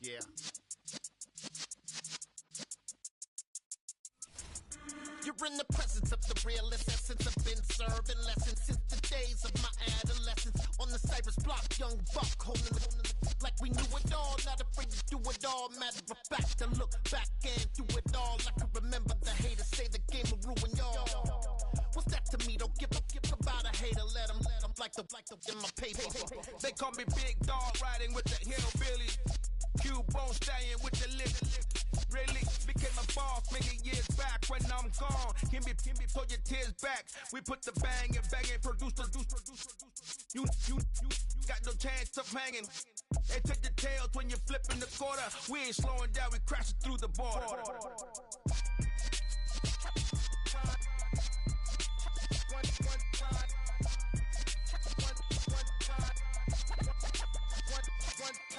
Yeah. You're in the presence of the realest essence. I've been serving lessons since the days of my adolescence. On the Cypress block, young buck holding the like we knew it all. Not afraid to do it all. Matter of fact, to look back and do it all. I can remember the haters say the game will ruin y'all. What's that to me? Don't give about a hater. Let them like the in my paper. They call me Big Dog, riding with the hillbilly. Q-Bone stallion with the lip. Really became a boss many years back. When I'm gone, can be pull your tears back. We put the bang and produce. You got no chance of hanging. They take the tails when you're flipping the quarter. We ain't slowing down, we crashing through the border.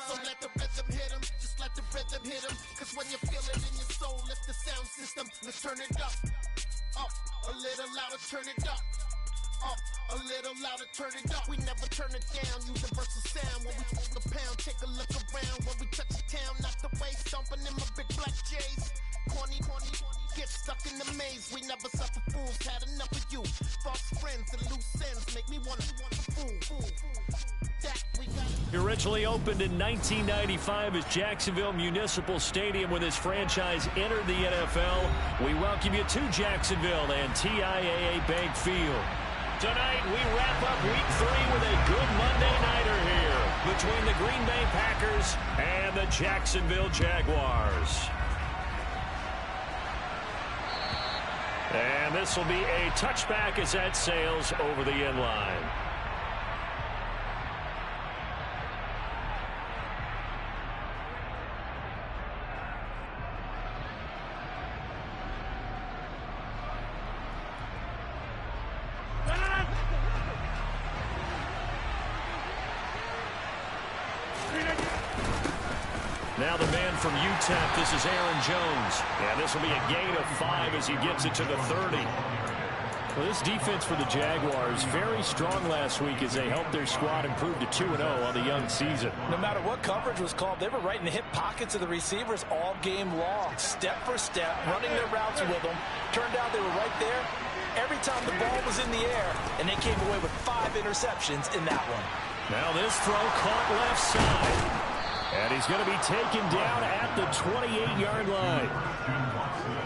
So let the rhythm hit him, just let the rhythm hit him. Cause when you feel it in your soul, lift the sound system. Let's turn it up, a little louder, turn it up, a little louder, turn it up. We never turn it down, universal sound. When we hold the pound, take a look around. When we touch the town, not the way, stomping in my big black J's. Corny, get stuck in the maze. We never suffer fools, had enough of you. False friends and loose ends make me wanna fool. He originally opened in 1995 as Jacksonville Municipal Stadium when this franchise entered the NFL. We welcome you to Jacksonville and TIAA Bank Field. Tonight, we wrap up Week 3 with a good Monday nighter here between the Green Bay Packers and the Jacksonville Jaguars. And this will be a touchback as that sails over the end line. Now the man from UTEP, this is Aaron Jones. And this will be a gain of 5 as he gets it to the 30. Well, this defense for the Jaguars, very strong last week as they helped their squad improve to 2-0 on the young season. No matter what coverage was called, they were right in the hip pockets of the receivers all game long. Step for step, running their routes with them. Turned out they were right there every time the ball was in the air, and they came away with 5 interceptions in that one. Now this throw caught left side. And he's going to be taken down at the 28-yard line.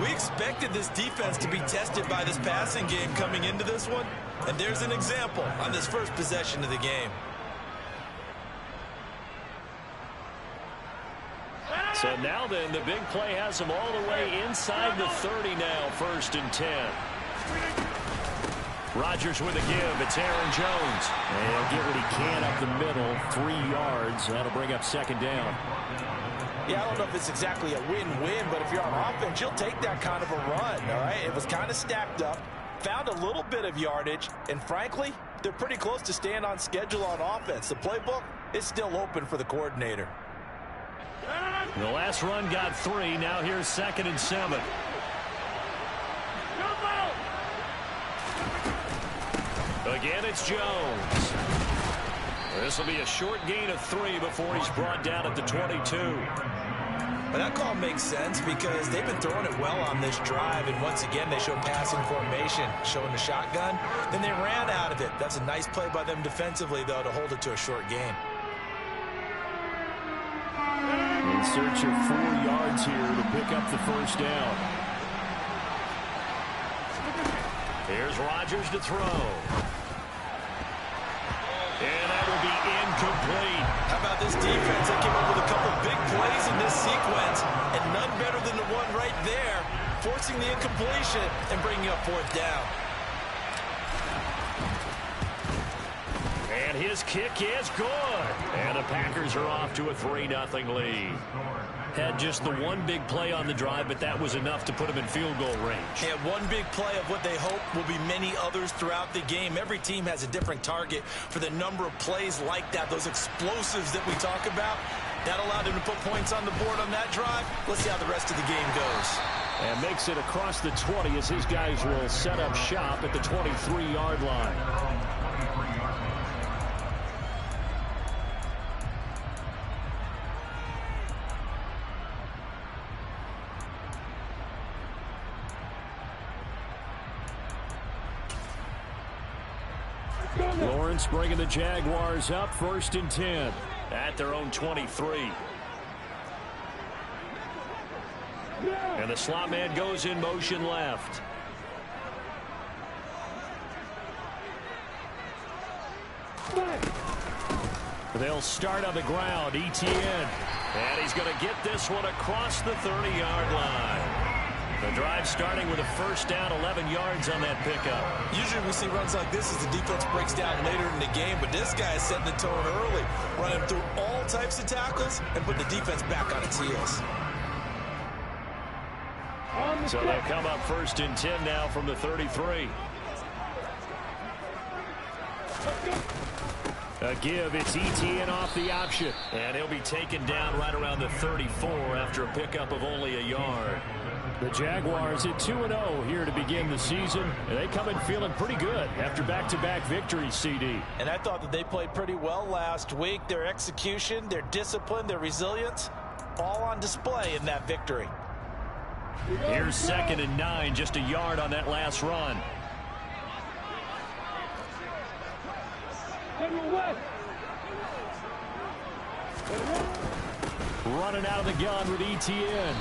We expected this defense to be tested by this passing game coming into this one. And there's an example on this first possession of the game. So now then, the big play has him all the way inside the 30 now, 1st and 10. Rodgers with a give. It's Aaron Jones. And he'll get what he can up the middle, 3 yards. That'll bring up 2nd down. Yeah, I don't know if it's exactly a win-win, but if you're on offense, you'll take that kind of a run, all right? It was kind of stacked up, found a little bit of yardage, and frankly, they're pretty close to staying on schedule on offense. The playbook is still open for the coordinator. The last run got 3. Now here's 2nd and 7. Again, it's Jones. This will be a short gain of 3 before he's brought down at the 22. But that call makes sense because they've been throwing it well on this drive, and once again they showed passing formation, showing the shotgun. Then they ran out of it. That's a nice play by them defensively, though, to hold it to a short gain. In search of 4 yards here to pick up the 1st down. Here's Rodgers to throw. And that will be incomplete. How about this defense? They came up with a couple big plays in this sequence, and none better than the one right there, forcing the incompletion and bringing up 4th down. And his kick is good. And the Packers are off to a 3-0 lead. Had just the one big play on the drive, but that was enough to put him in field goal range. Yeah, one big play of what they hope will be many others throughout the game. Every team has a different target for the number of plays like that, those explosives that we talk about. That allowed him to put points on the board on that drive. Let's see how the rest of the game goes. And makes it across the 20 as his guys will set up shop at the 23-yard line. Lawrence bringing the Jaguars up 1st and 10 at their own 23. And the slot man goes in motion left. They'll start on the ground. Etienne. And he's going to get this one across the 30-yard line. The drive starting with a first down, 11 yards on that pickup. Usually we see runs like this as the defense breaks down later in the game, but this guy is setting the tone early, running through all types of tackles and put the defense back on its heels. So they'll come up 1st and 10 now from the 33. A give, it's Etienne off the option. And he'll be taken down right around the 34 after a pickup of only a yard. The Jaguars at 2-0 here to begin the season. And they come in feeling pretty good after back-to-back victories, CD. And I thought that they played pretty well last week. Their execution, their discipline, their resilience, all on display in that victory. Here's 2nd and 9, just a yard on that last run. Running out of the gun with Etienne.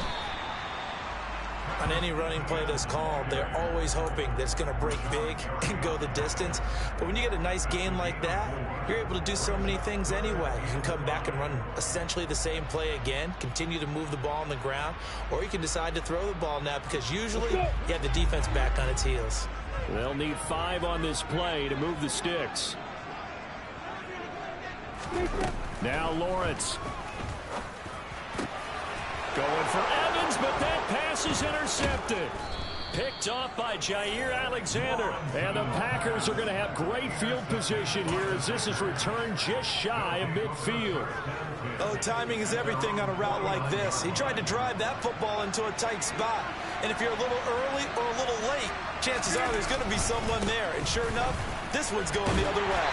On any running play that's called, they're always hoping that it's going to break big and go the distance. But when you get a nice gain like that, you're able to do so many things anyway. You can come back and run essentially the same play again, continue to move the ball on the ground, or you can decide to throw the ball now because usually you have the defense back on its heels. They'll need 5 on this play to move the sticks. Now Lawrence. Going for Evans, but that pass is intercepted. Picked off by Jair Alexander. And the Packers are going to have great field position here as this is returned just shy of midfield. Oh, timing is everything on a route like this. He tried to drive that football into a tight spot. And if you're a little early or a little late, chances are there's going to be someone there. And sure enough, this one's going the other way.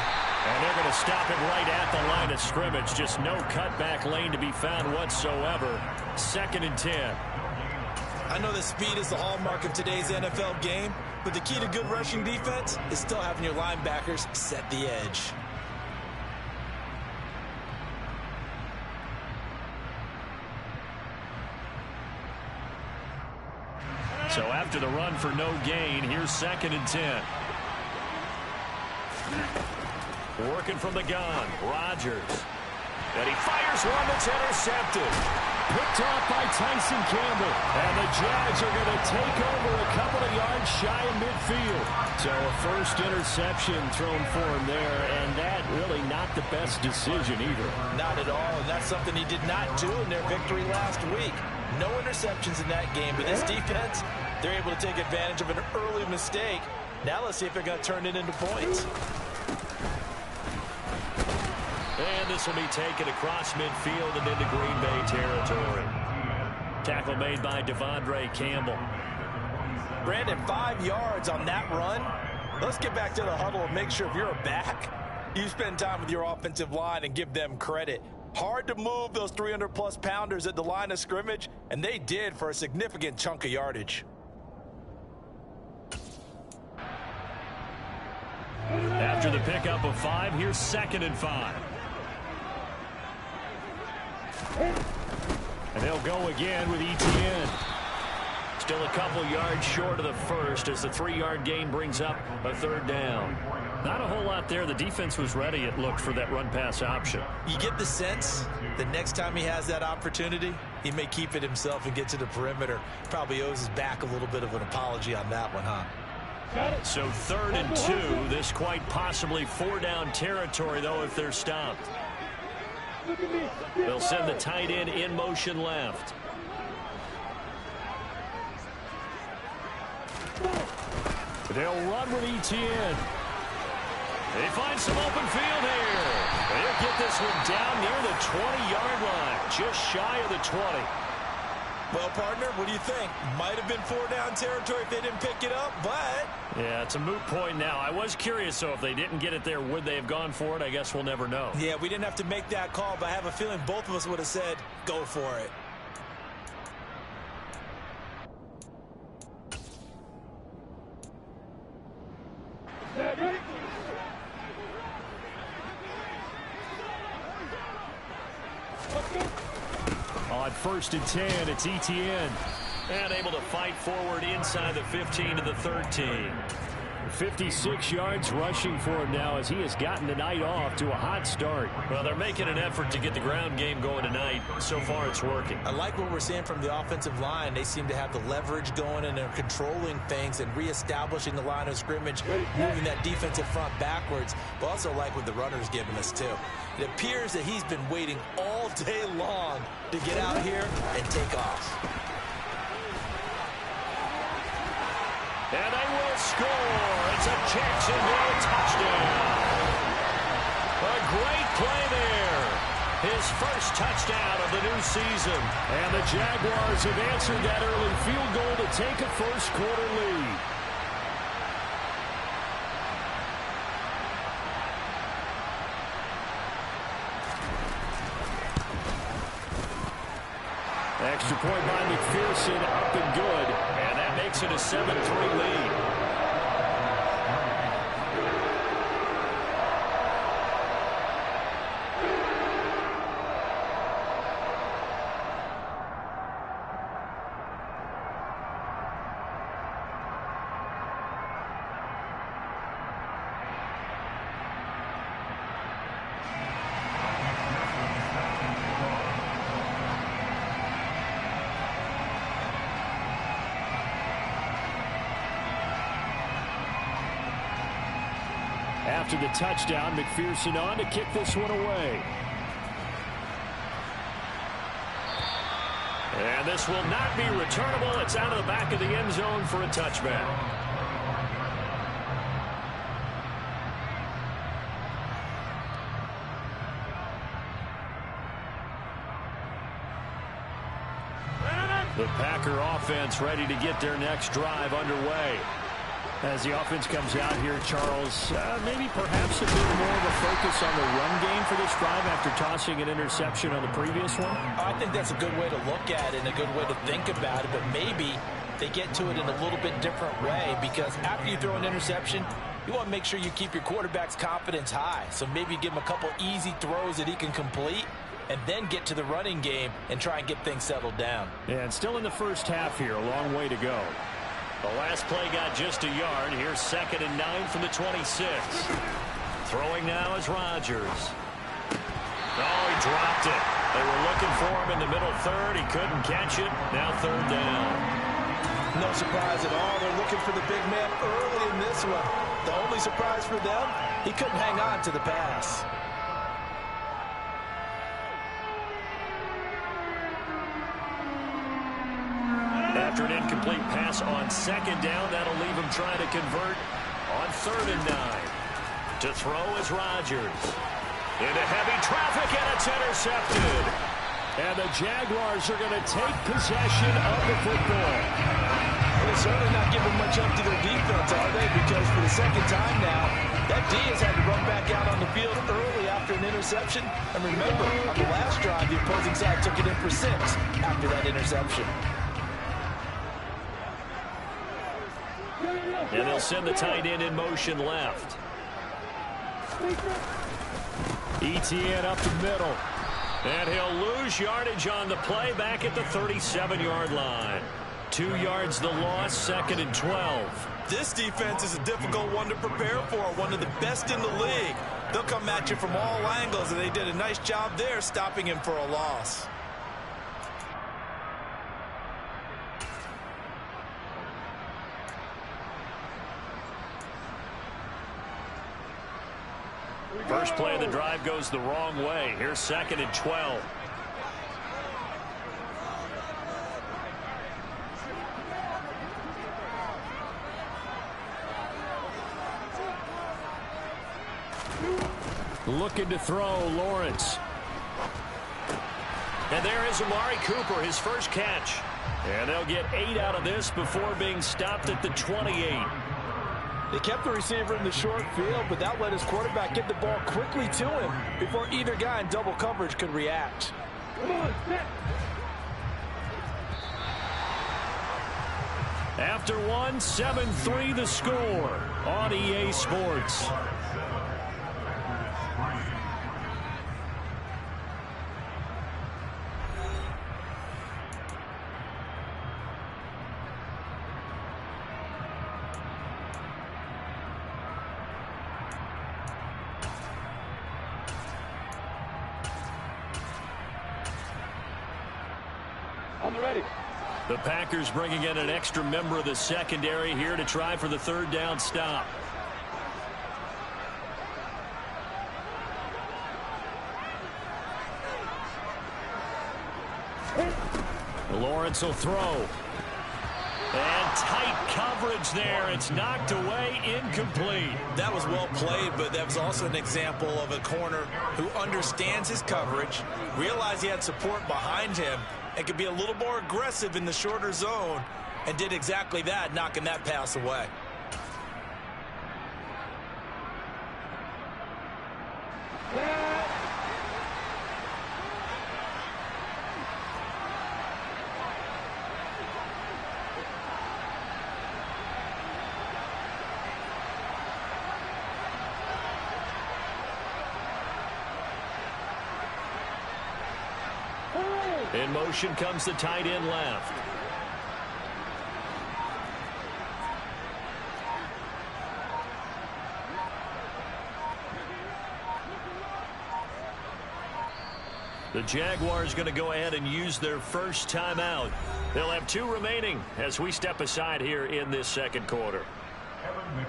And they're going to stop it right at the line of scrimmage. Just no cutback lane to be found whatsoever. 2nd and 10. I know that speed is the hallmark of today's NFL game, but the key to good rushing defense is still having your linebackers set the edge. So after the run for no gain, here's 2nd and 10. Working from the gun, Rodgers. And he fires one that's intercepted. Picked off by Tyson Campbell. And the Jags are going to take over a couple of yards shy of midfield. So a first interception thrown for him there, and that really not the best decision either. Not at all, and that's something he did not do in their victory last week. No interceptions in that game, but this defense, they're able to take advantage of an early mistake. Now let's see if they're going to turn it into points. And this will be taken across midfield and into Green Bay territory. Tackle made by Devondre Campbell. Brandon, 5 yards on that run. Let's get back to the huddle and make sure if you're a back, you spend time with your offensive line and give them credit. Hard to move those 300-plus pounders at the line of scrimmage, and they did for a significant chunk of yardage. After the pickup of 5, here's 2nd and 5. And they'll go again with Etienne. Still a couple yards short of the first as the 3-yard gain brings up a 3rd down. Not a whole lot there. The defense was ready, it looked, for that run-pass option. You get the sense that next time he has that opportunity, he may keep it himself and get to the perimeter. Probably owes his back a little bit of an apology on that one, huh? So 3rd and 2. This quite possibly 4-down territory, though, if they're stopped. They'll send the tight end in motion left. They'll run with Etienne. They find some open field here. They'll get this one down near the 20-yard line, just shy of the 20. Well, partner, what do you think? Might have been 4-down territory if they didn't pick it up, but... Yeah, it's a moot point now. I was curious, so if they didn't get it there, would they have gone for it? I guess we'll never know. Yeah, we didn't have to make that call, but I have a feeling both of us would have said, go for it. On 1st and 10, it's Etienne. And able to fight forward inside the 15 to the 13. 56 yards rushing for him now as he has gotten the night off to a hot start. Well, they're making an effort to get the ground game going tonight. So far, it's working. I like what we're seeing from the offensive line. They seem to have the leverage going, and they're controlling things and reestablishing the line of scrimmage, moving that defensive front backwards. But also like what the runner's giving us, too. It appears that he's been waiting all day long to get out here and take off. And they will score. It's a Jacksonville touchdown. A great play there. His first touchdown of the new season. And the Jaguars have answered that early field goal to take a first quarter lead. Extra point by McPherson, up and good. And that makes it a 7-3 lead. After the touchdown, McPherson on to kick this one away. And this will not be returnable. It's out of the back of the end zone for a touchback. The Packer offense ready to get their next drive underway. As the offense comes out here, Charles, maybe perhaps a bit more of a focus on the run game for this drive after tossing an interception on the previous one? I think that's a good way to look at it and a good way to think about it, but maybe they get to it in a little bit different way, because after you throw an interception, you want to make sure you keep your quarterback's confidence high. So maybe give him a couple easy throws that he can complete, and then get to the running game and try and get things settled down. And still in the first half here, a long way to go. The last play got just a yard. Here's 2nd and 9 from the 26. Throwing now is Rodgers. Oh, he dropped it. They were looking for him in the middle third. He couldn't catch it. Now 3rd down. No surprise at all. They're looking for the big man early in this one. The only surprise for them, he couldn't hang on to the pass. After an incomplete pass on 2nd down, that'll leave him trying to convert on 3rd and 9. To throw is Rodgers. Into heavy traffic, and it's intercepted. And the Jaguars are going to take possession of the football. Well, they're certainly not giving much up to their defense, are they? Because for the 2nd time now, that D has had to run back out on the field early after an interception. And remember, on the last drive, the opposing side took it in for 6 after that interception. And they'll send the tight end in motion left. Etienne up the middle. And he'll lose yardage on the play back at the 37-yard line. 2 yards the loss, 2nd and 12. This defense is a difficult one to prepare for, one of the best in the league. They'll come at you from all angles, and they did a nice job there stopping him for a loss. First play of the drive goes the wrong way. Here's 2nd and 12. Looking to throw, Lawrence. And there is Amari Cooper, his first catch. And they'll get 8 out of this before being stopped at the 28. They kept the receiver in the short field, but that let his quarterback get the ball quickly to him before either guy in double coverage could react. After one, 7-3 the score on EA Sports. The Packers bringing in an extra member of the secondary here to try for the third down stop. Lawrence will throw. And tight coverage there. It's knocked away, incomplete. That was well played, but that was also an example of a corner who understands his coverage, realized he had support behind him, and could be a little more aggressive in the shorter zone, and did exactly that, knocking that pass away. In motion comes the tight end left. The Jaguars going to go ahead and use their first timeout. They'll have 2 remaining as we step aside here in this second quarter.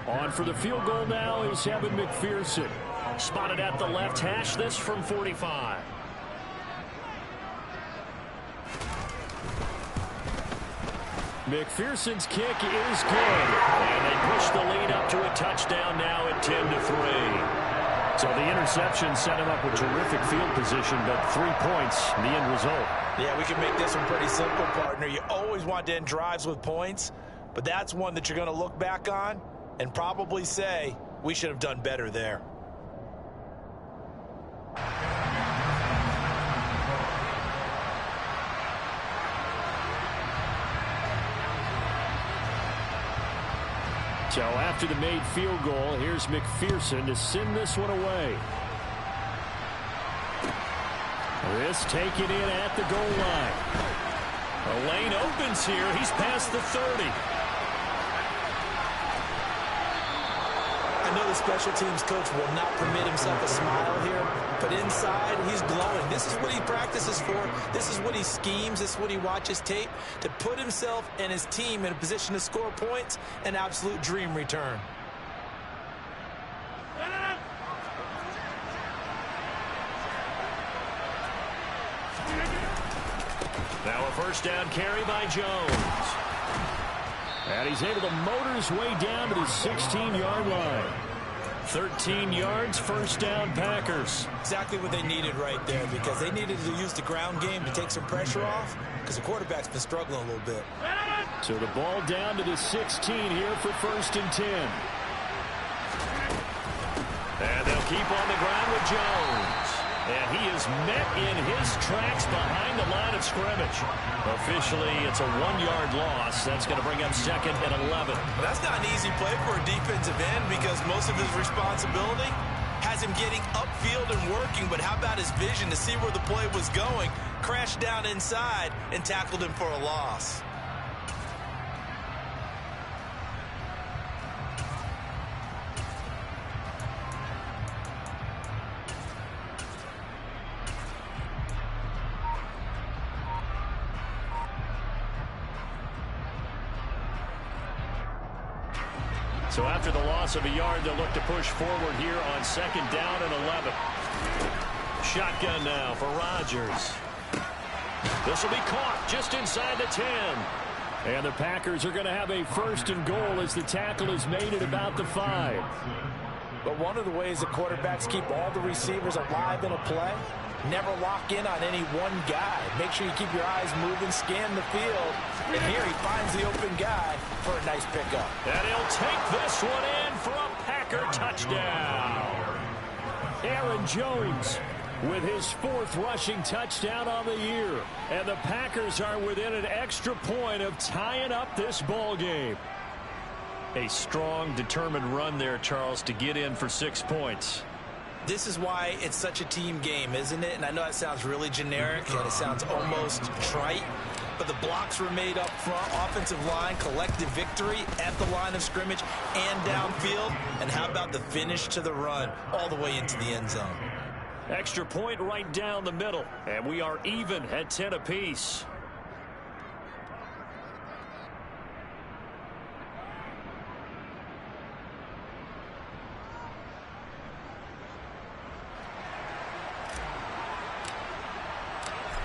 On for the field goal now is Evan McPherson. Spotted at the left hash, this from 45. McPherson's kick is good. And they push the lead up to a touchdown now at 10-3. So the interception set him up with terrific field position, but 3 points, the end result. Yeah, we can make this one pretty simple, partner. You always want to end drives with points, but that's one that you're going to look back on and probably say, we should have done better there. So after the made field goal, here's McPherson to send this one away. This taken in at the goal line. A lane opens here. He's past the 30. I know the special teams coach will not permit himself a smile here, but inside he's glowing. This is what he practices for. This is what he schemes. This is what he watches tape to put himself and his team in a position to score points. An absolute dream return. Now a first down carry by Jones. And he's able to motor his way down to the 16-yard line. 13 yards, first down Packers. Exactly what they needed right there, because they needed to use the ground game to take some pressure off, because the quarterback's been struggling a little bit. So the ball down to the 16 here for first and 10. And they'll keep on the ground with Jones. And he is met in his tracks behind the line of scrimmage. Officially, it's a 1-yard loss. That's going to bring up second and 11. That's not an easy play for a defensive end, because most of his responsibility has him getting upfield and working. But how about his vision to see where the play was going? Crashed down inside and tackled him for a loss. So after the loss of a yard, they'll look to push forward here on second down and 11. Shotgun now for Rodgers. This will be caught just inside the 10. And the Packers are going to have a first and goal as the tackle is made at about the 5. But one of the ways the quarterbacks keep all the receivers alive in a play, never lock in on any one guy. Make sure you keep your eyes moving, scan the field. And here he finds the open guy for a nice pickup. And he'll take this one in for a Packer touchdown. Aaron Jones with his 4th rushing touchdown on the year. And the Packers are within an extra point of tying up this ball game. A strong, determined run there, Charles, to get in for 6 points. This is why it's such a team game, isn't it? And I know it sounds really generic and it sounds almost trite, but the blocks were made up front, offensive line, collective victory at the line of scrimmage and downfield. And how about the finish to the run all the way into the end zone? Extra point right down the middle, and we are even at 10 apiece.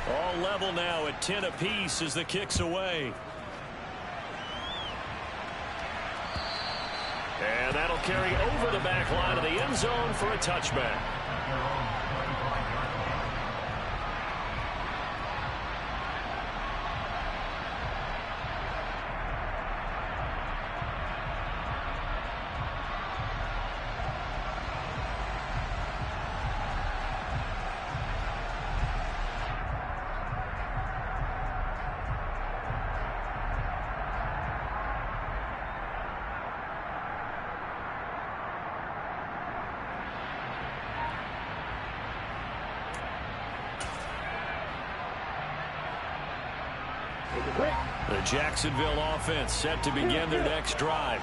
All level now at 10 apiece as the kick's away. And that'll carry over the back line of the end zone for a touchback. The Jacksonville offense set to begin their next drive.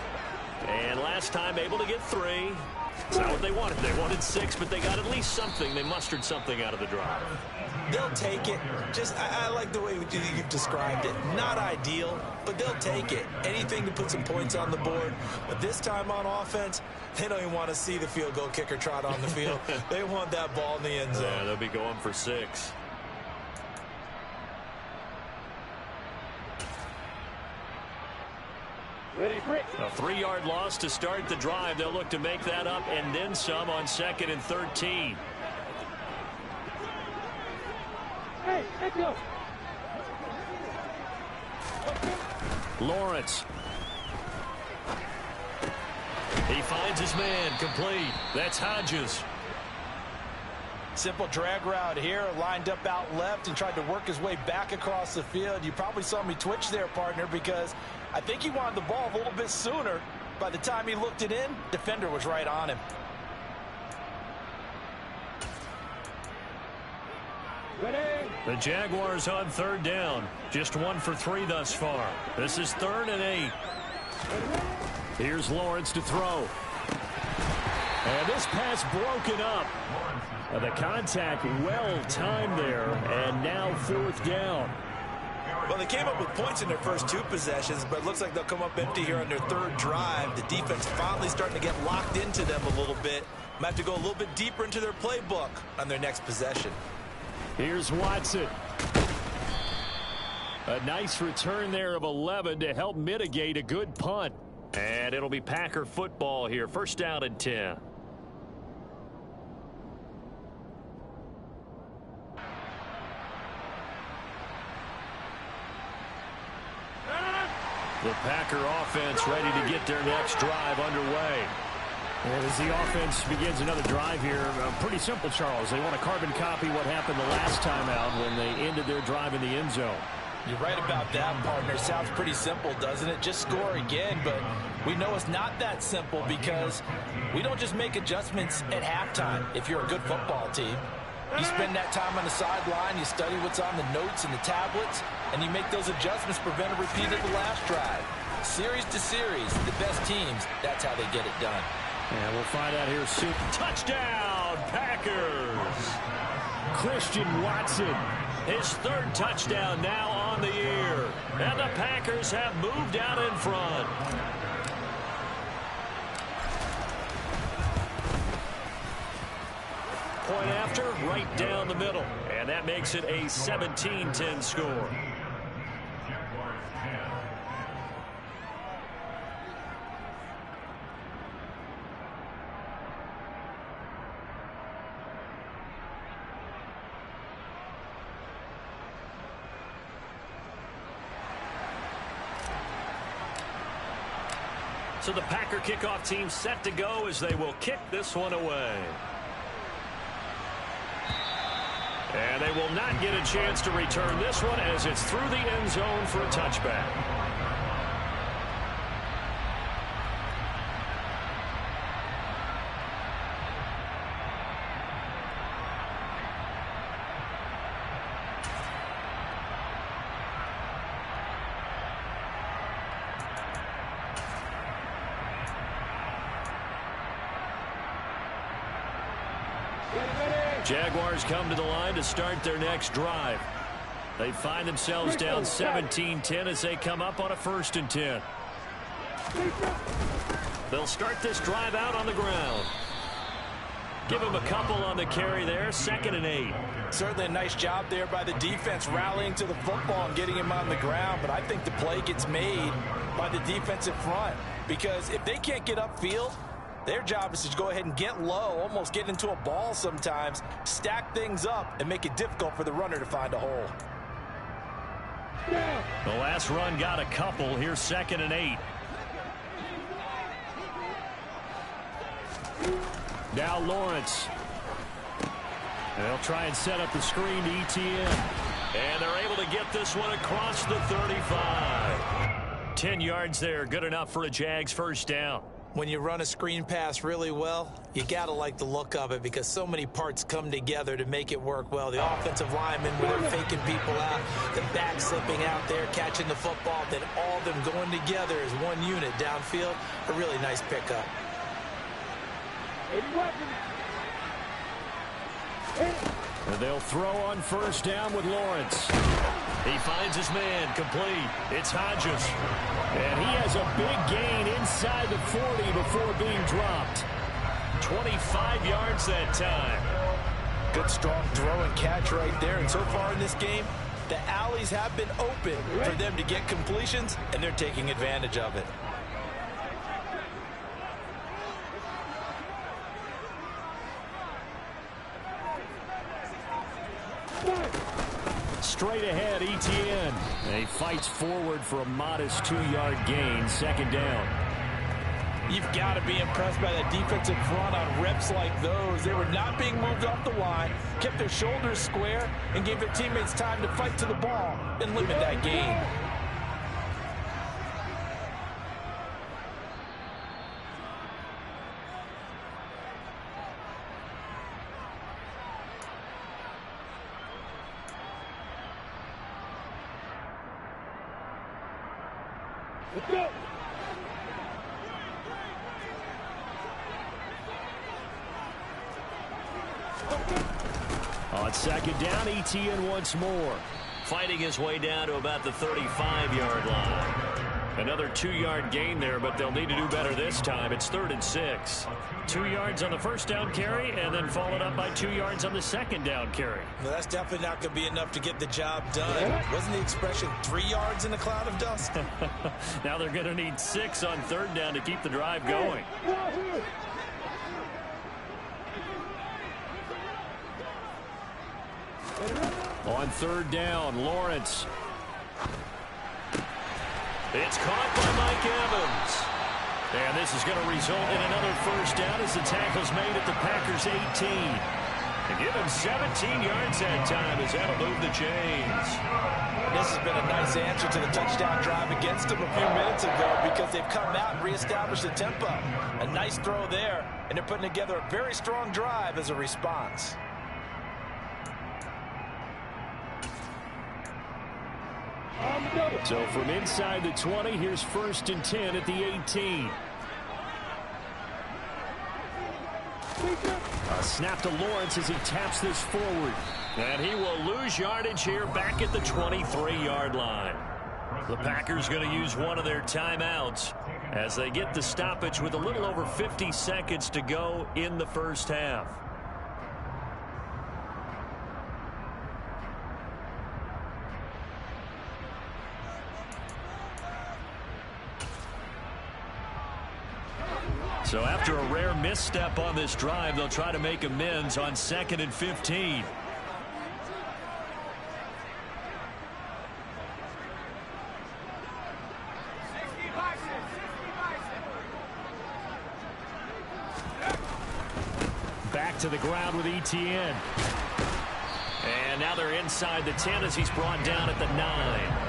And last time able to get 3. It's not what they wanted. They wanted 6, but they got at least something. They mustered something out of the drive. They'll take it. I like the way you've described it. Not ideal, but they'll take it. Anything to put some points on the board. But this time on offense, they don't even want to see the field goal kicker trot on the field. They want that ball in the end zone. Yeah, they'll be going for 6. A 3-yard loss to start the drive. They'll look to make that up and then some on 2nd and 13. Hey, let's go. Lawrence. He finds his man, complete. That's Hodges. Simple drag route here, lined up out left and tried to work his way back across the field. You probably saw me twitch there, partner, because I think he wanted the ball a little bit sooner. By the time he looked it in, defender was right on him. The Jaguars on 3rd down. Just 1 for 3 thus far. This is 3rd and 8. Here's Lawrence to throw. And this pass broken up. The contact well timed there, and now 4th down. Well, they came up with points in their first 2 possessions, but it looks like they'll come up empty here on their 3rd drive. The defense finally starting to get locked into them a little bit. Might have to go a little bit deeper into their playbook on their next possession. Here's Watson. A nice return there of 11 to help mitigate a good punt. And it'll be Packer football here. 1st down and 10. The Packer offense ready to get their next drive underway. And as the offense begins another drive here, pretty simple, Charles. They want to carbon copy what happened the last time out when they ended their drive in the end zone. You're right about that, partner. Sounds pretty simple, doesn't it? Just score again, but we know it's not that simple because we don't just make adjustments at halftime if you're a good football team. You spend that time on the sideline, you study what's on the notes and the tablets, and you make those adjustments, prevent a repeat of the last drive. Series to series, the best teams, that's how they get it done. And we'll find out here soon. Touchdown, Packers! Christian Watson, his 3rd touchdown now on the year. And the Packers have moved out in front. Point after, right down the middle. And that makes it a 17-10 score. So the Packer kickoff team set to go as they will kick this one away. And they will not get a chance to return this one as it's through the end zone for a touchback. Jaguars come to the line to start their next drive. They find themselves down 17-10 as they come up on a 1st and 10. They'll start this drive out on the ground. Give him a couple on the carry there. 2nd and 8. Certainly a nice job there by the defense rallying to the football and getting him on the ground. But I think the play gets made by the defensive front, because if they can't get upfield, their job is to go ahead and get low, almost get into a ball sometimes, stack things up, and make it difficult for the runner to find a hole. The last run got a couple. Here's 2nd and 8. Now Lawrence. They'll try and set up the screen to ETN. And they're able to get this one across the 35. 10 yards there. Good enough for a Jags first down. When you run a screen pass really well, you got to like the look of it, because so many parts come together to make it work well. The offensive linemen, where they're faking people out, the back slipping out there, catching the football, then all of them going together as one unit downfield. A really nice pickup. And they'll throw on first down with Lawrence. He finds his man, complete. It's Hodges. And he has a big gain inside the 40 before being dropped. 25 yards that time. Good strong throw and catch right there. And so far in this game, the alleys have been open for them to get completions, and they're taking advantage of it. Straight ahead, ETN. And he fights forward for a modest 2-yard gain. 2nd down. You've got to be impressed by that defensive front on reps like those. They were not being moved off the line, kept their shoulders square, and gave their teammates time to fight to the ball and limit that gain. Let's go. On 2nd down, ETN once more. Fighting his way down to about the 35-yard line. Another 2-yard gain there, but they'll need to do better this time. It's 3rd and 6. 2 yards on the first down carry, and then followed up by 2 yards on the 2nd down carry. Well, that's definitely not going to be enough to get the job done. Wasn't the expression 3 yards in a cloud of dust? Now they're going to need 6 on 3rd down to keep the drive going. On 3rd down, Lawrence. It's caught by Mike Evans. And this is going to result in another first down as the tackle's made at the Packers' 18. And give him 17 yards that time as that'll move the chains. This has been a nice answer to the touchdown drive against them a few minutes ago, because they've come out and reestablished the tempo. A nice throw there, and they're putting together a very strong drive as a response. So from inside the 20, here's 1st and 10 at the 18. A snap to Lawrence as he taps this forward. And he will lose yardage here back at the 23-yard line. The Packers going to use one of their timeouts as they get the stoppage with a little over 50 seconds to go in the first half. So after a rare misstep on this drive, they'll try to make amends on 2nd and 15. Back to the ground with ETN. And now they're inside the 10 as he's brought down at the 9.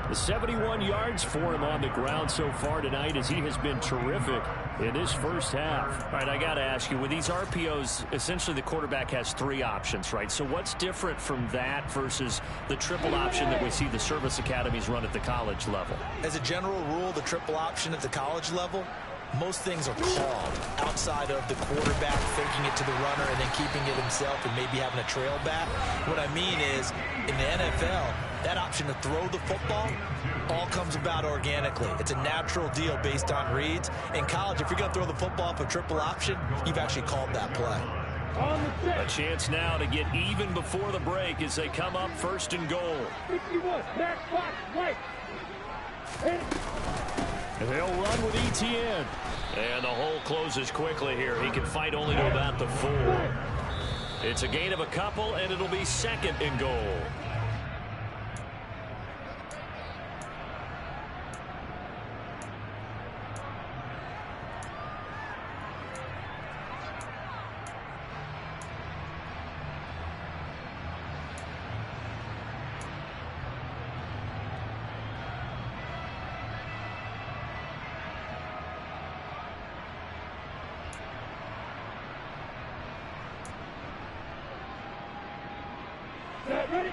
The 71 yards for him on the ground so far tonight, as he has been terrific in this first half. All right, I got to ask you, with these RPOs, essentially the quarterback has 3 options, right? So what's different from that versus the triple option that we see the service academies run at the college level? As a general rule, the triple option at the college level, most things are called outside of the quarterback faking it to the runner and then keeping it himself and maybe having a trail back. What I mean is, in the NFL, that option to throw the football all comes about organically. It's a natural deal based on reads. In college, if you're going to throw the football for triple option, you've actually called that play. A chance now to get even before the break as they come up first and goal. 51, back box, right. And they'll run with ETN. And the hole closes quickly here. He can fight only to about the 4. It's a gain of a couple, and it'll be second and goal.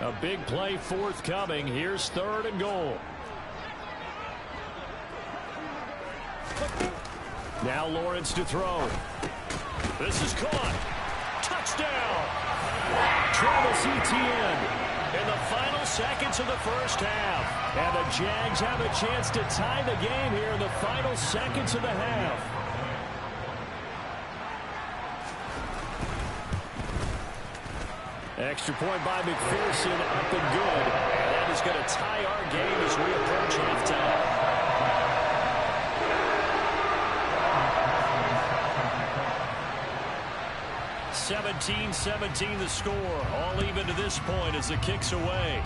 A big play forthcoming. Here's third and goal. Now Lawrence to throw. This is caught. Touchdown. Travis Etienne in the final seconds of the first half. And the Jags have a chance to tie the game here in the final seconds of the half. Extra point by McPherson, up and good. And that is going to tie our game as we approach halftime. 17-17 the score. All even to this point as the kick's away.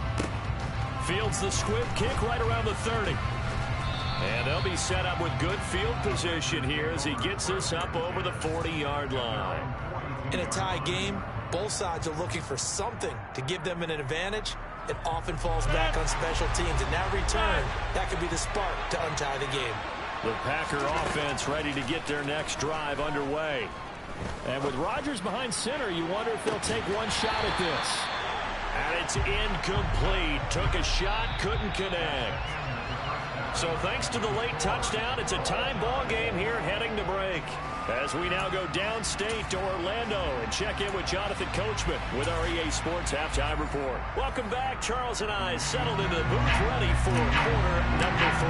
Fields the squib kick right around the 30. And they'll be set up with good field position here as he gets this up over the 40-yard line. In a tie game, both sides are looking for something to give them an advantage. It often falls back on special teams. In that return, that could be the spark to untie the game. The Packer offense ready to get their next drive underway. And with Rodgers behind center, you wonder if they'll take one shot at this. And it's incomplete. Took a shot, couldn't connect. So thanks to the late touchdown, it's a time ball game here heading to break. As we now go downstate to Orlando and check in with Jonathan Coachman with our EA Sports Halftime Report. Welcome back. Charles and I settled into the booth ready for quarter number 3.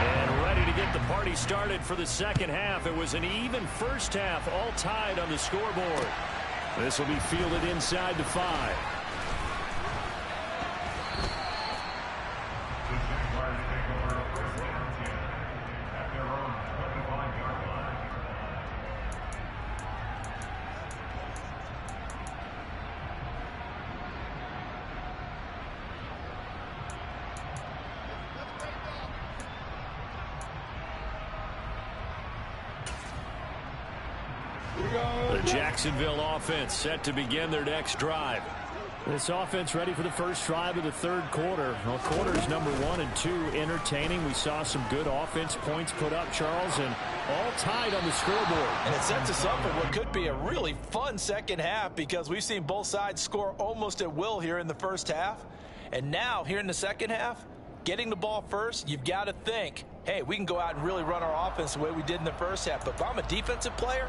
And ready to get the party started for the second half. It was an even first half, all tied on the scoreboard. This will be fielded inside the 5. The Jacksonville offense set to begin their next drive. This offense ready for the first drive of the third quarter. Well, quarters number 1 and 2 entertaining. We saw some good offense points put up, Charles, and all tied on the scoreboard. And it sets us up for what could be a really fun second half because we've seen both sides score almost at will here in the first half. And now, here in the second half, getting the ball first, you've got to think, hey, we can go out and really run our offense the way we did in the first half. But if I'm a defensive player,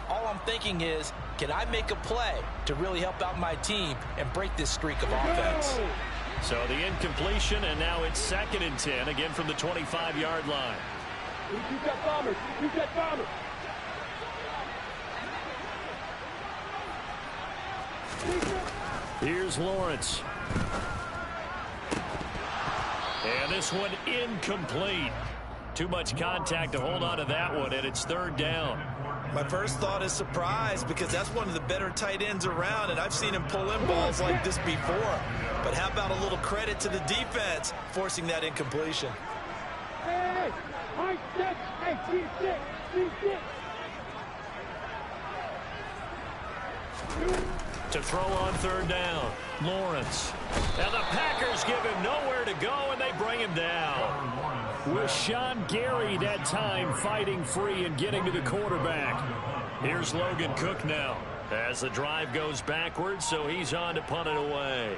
all I'm thinking is, can I make a play to really help out my team and break this streak of offense? So the incompletion, and now it's 2nd and 10, again from the 25-yard line. Keep that bomber. Keep that bomber. Here's Lawrence. And this one incomplete. Too much contact to hold on to that one, and it's 3rd down. My first thought is surprise because that's one of the better tight ends around, and I've seen him pull in balls like this before. But how about a little credit to the defense forcing that incompletion? Hey, high step. Hey, G6. To throw on 3rd down, Lawrence. And the Packers give him nowhere to go, and they bring him down. With Sean Gary that time fighting free and getting to the quarterback. Here's Logan Cook now as the drive goes backwards, so he's on to punt it away.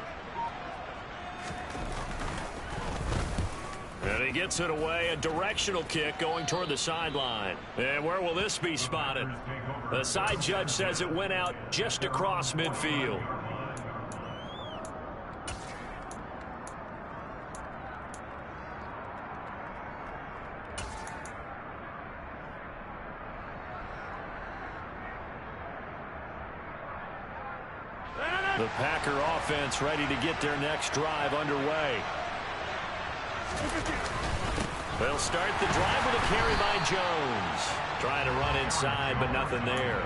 And he gets it away, a directional kick going toward the sideline. And where will this be spotted? The side judge says it went out just across midfield. The Packer offense ready to get their next drive underway. They'll start the drive with a carry by Jones. Trying to run inside, but nothing there.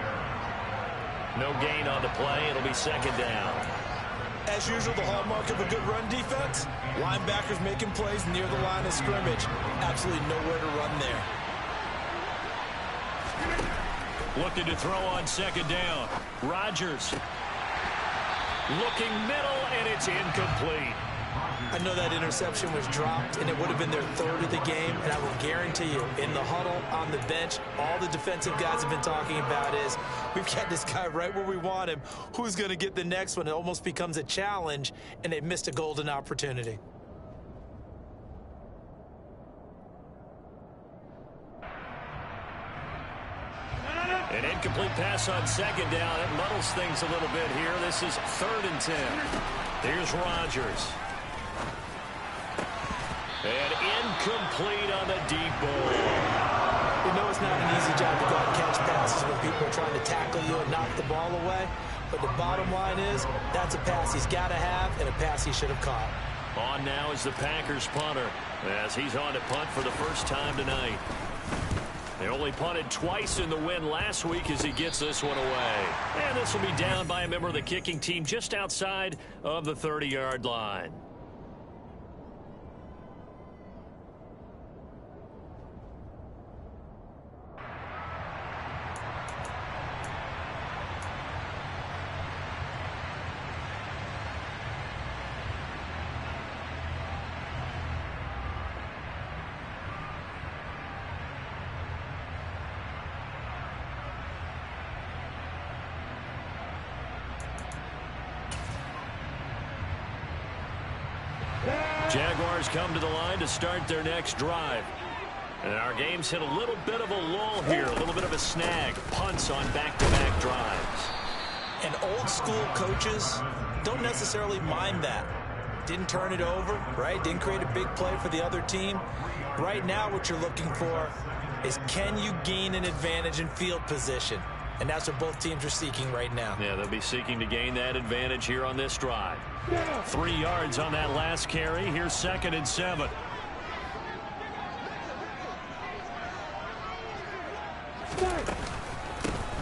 No gain on the play. It'll be second down. As usual, the hallmark of a good run defense, linebackers making plays near the line of scrimmage. Absolutely nowhere to run there. Looking to throw on second down. Rodgers. Looking middle, and it's incomplete. I know that interception was dropped, and it would have been their third of the game, and I will guarantee you, in the huddle, on the bench, all the defensive guys have been talking about is, we've got this guy right where we want him. Who's going to get the next one? It almost becomes a challenge, and they missed a golden opportunity. An incomplete pass on second down. It muddles things a little bit here. This is 3rd and 10. Here's Rodgers. And incomplete on the deep ball. You know it's not an easy job to go out and catch passes when people are trying to tackle you and knock the ball away. But the bottom line is, that's a pass he's got to have and a pass he should have caught. On now is the Packers punter, as he's on to punt for the first time tonight. They only punted twice in the win last week as he gets this one away. And this will be down by a member of the kicking team just outside of the 30-yard line. Jaguars come to the line to start their next drive. And our game's hit a little bit of a lull here, a little bit of a snag. Punts on back-to-back drives. And old school coaches don't necessarily mind that. Didn't turn it over, right? Didn't create a big play for the other team. Right now what you're looking for is, can you gain an advantage in field position? And that's what both teams are seeking right now. Yeah, they'll be seeking to gain that advantage here on this drive. 3 yards on that last carry. Here's 2nd and 7.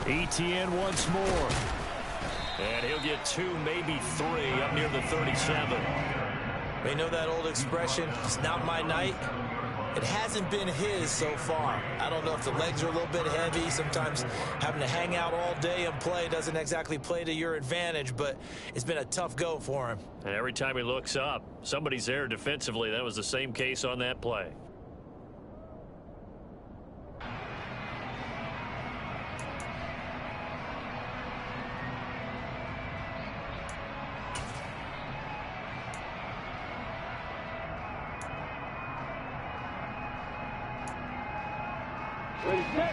Etienne once more. And he'll get 2, maybe 3 up near the 37. They know that old expression, it's not my night. It hasn't been his so far. I don't know if the legs are a little bit heavy. Sometimes having to hang out all day and play doesn't exactly play to your advantage, but it's been a tough go for him. And every time he looks up, somebody's there defensively. That was the same case on that play.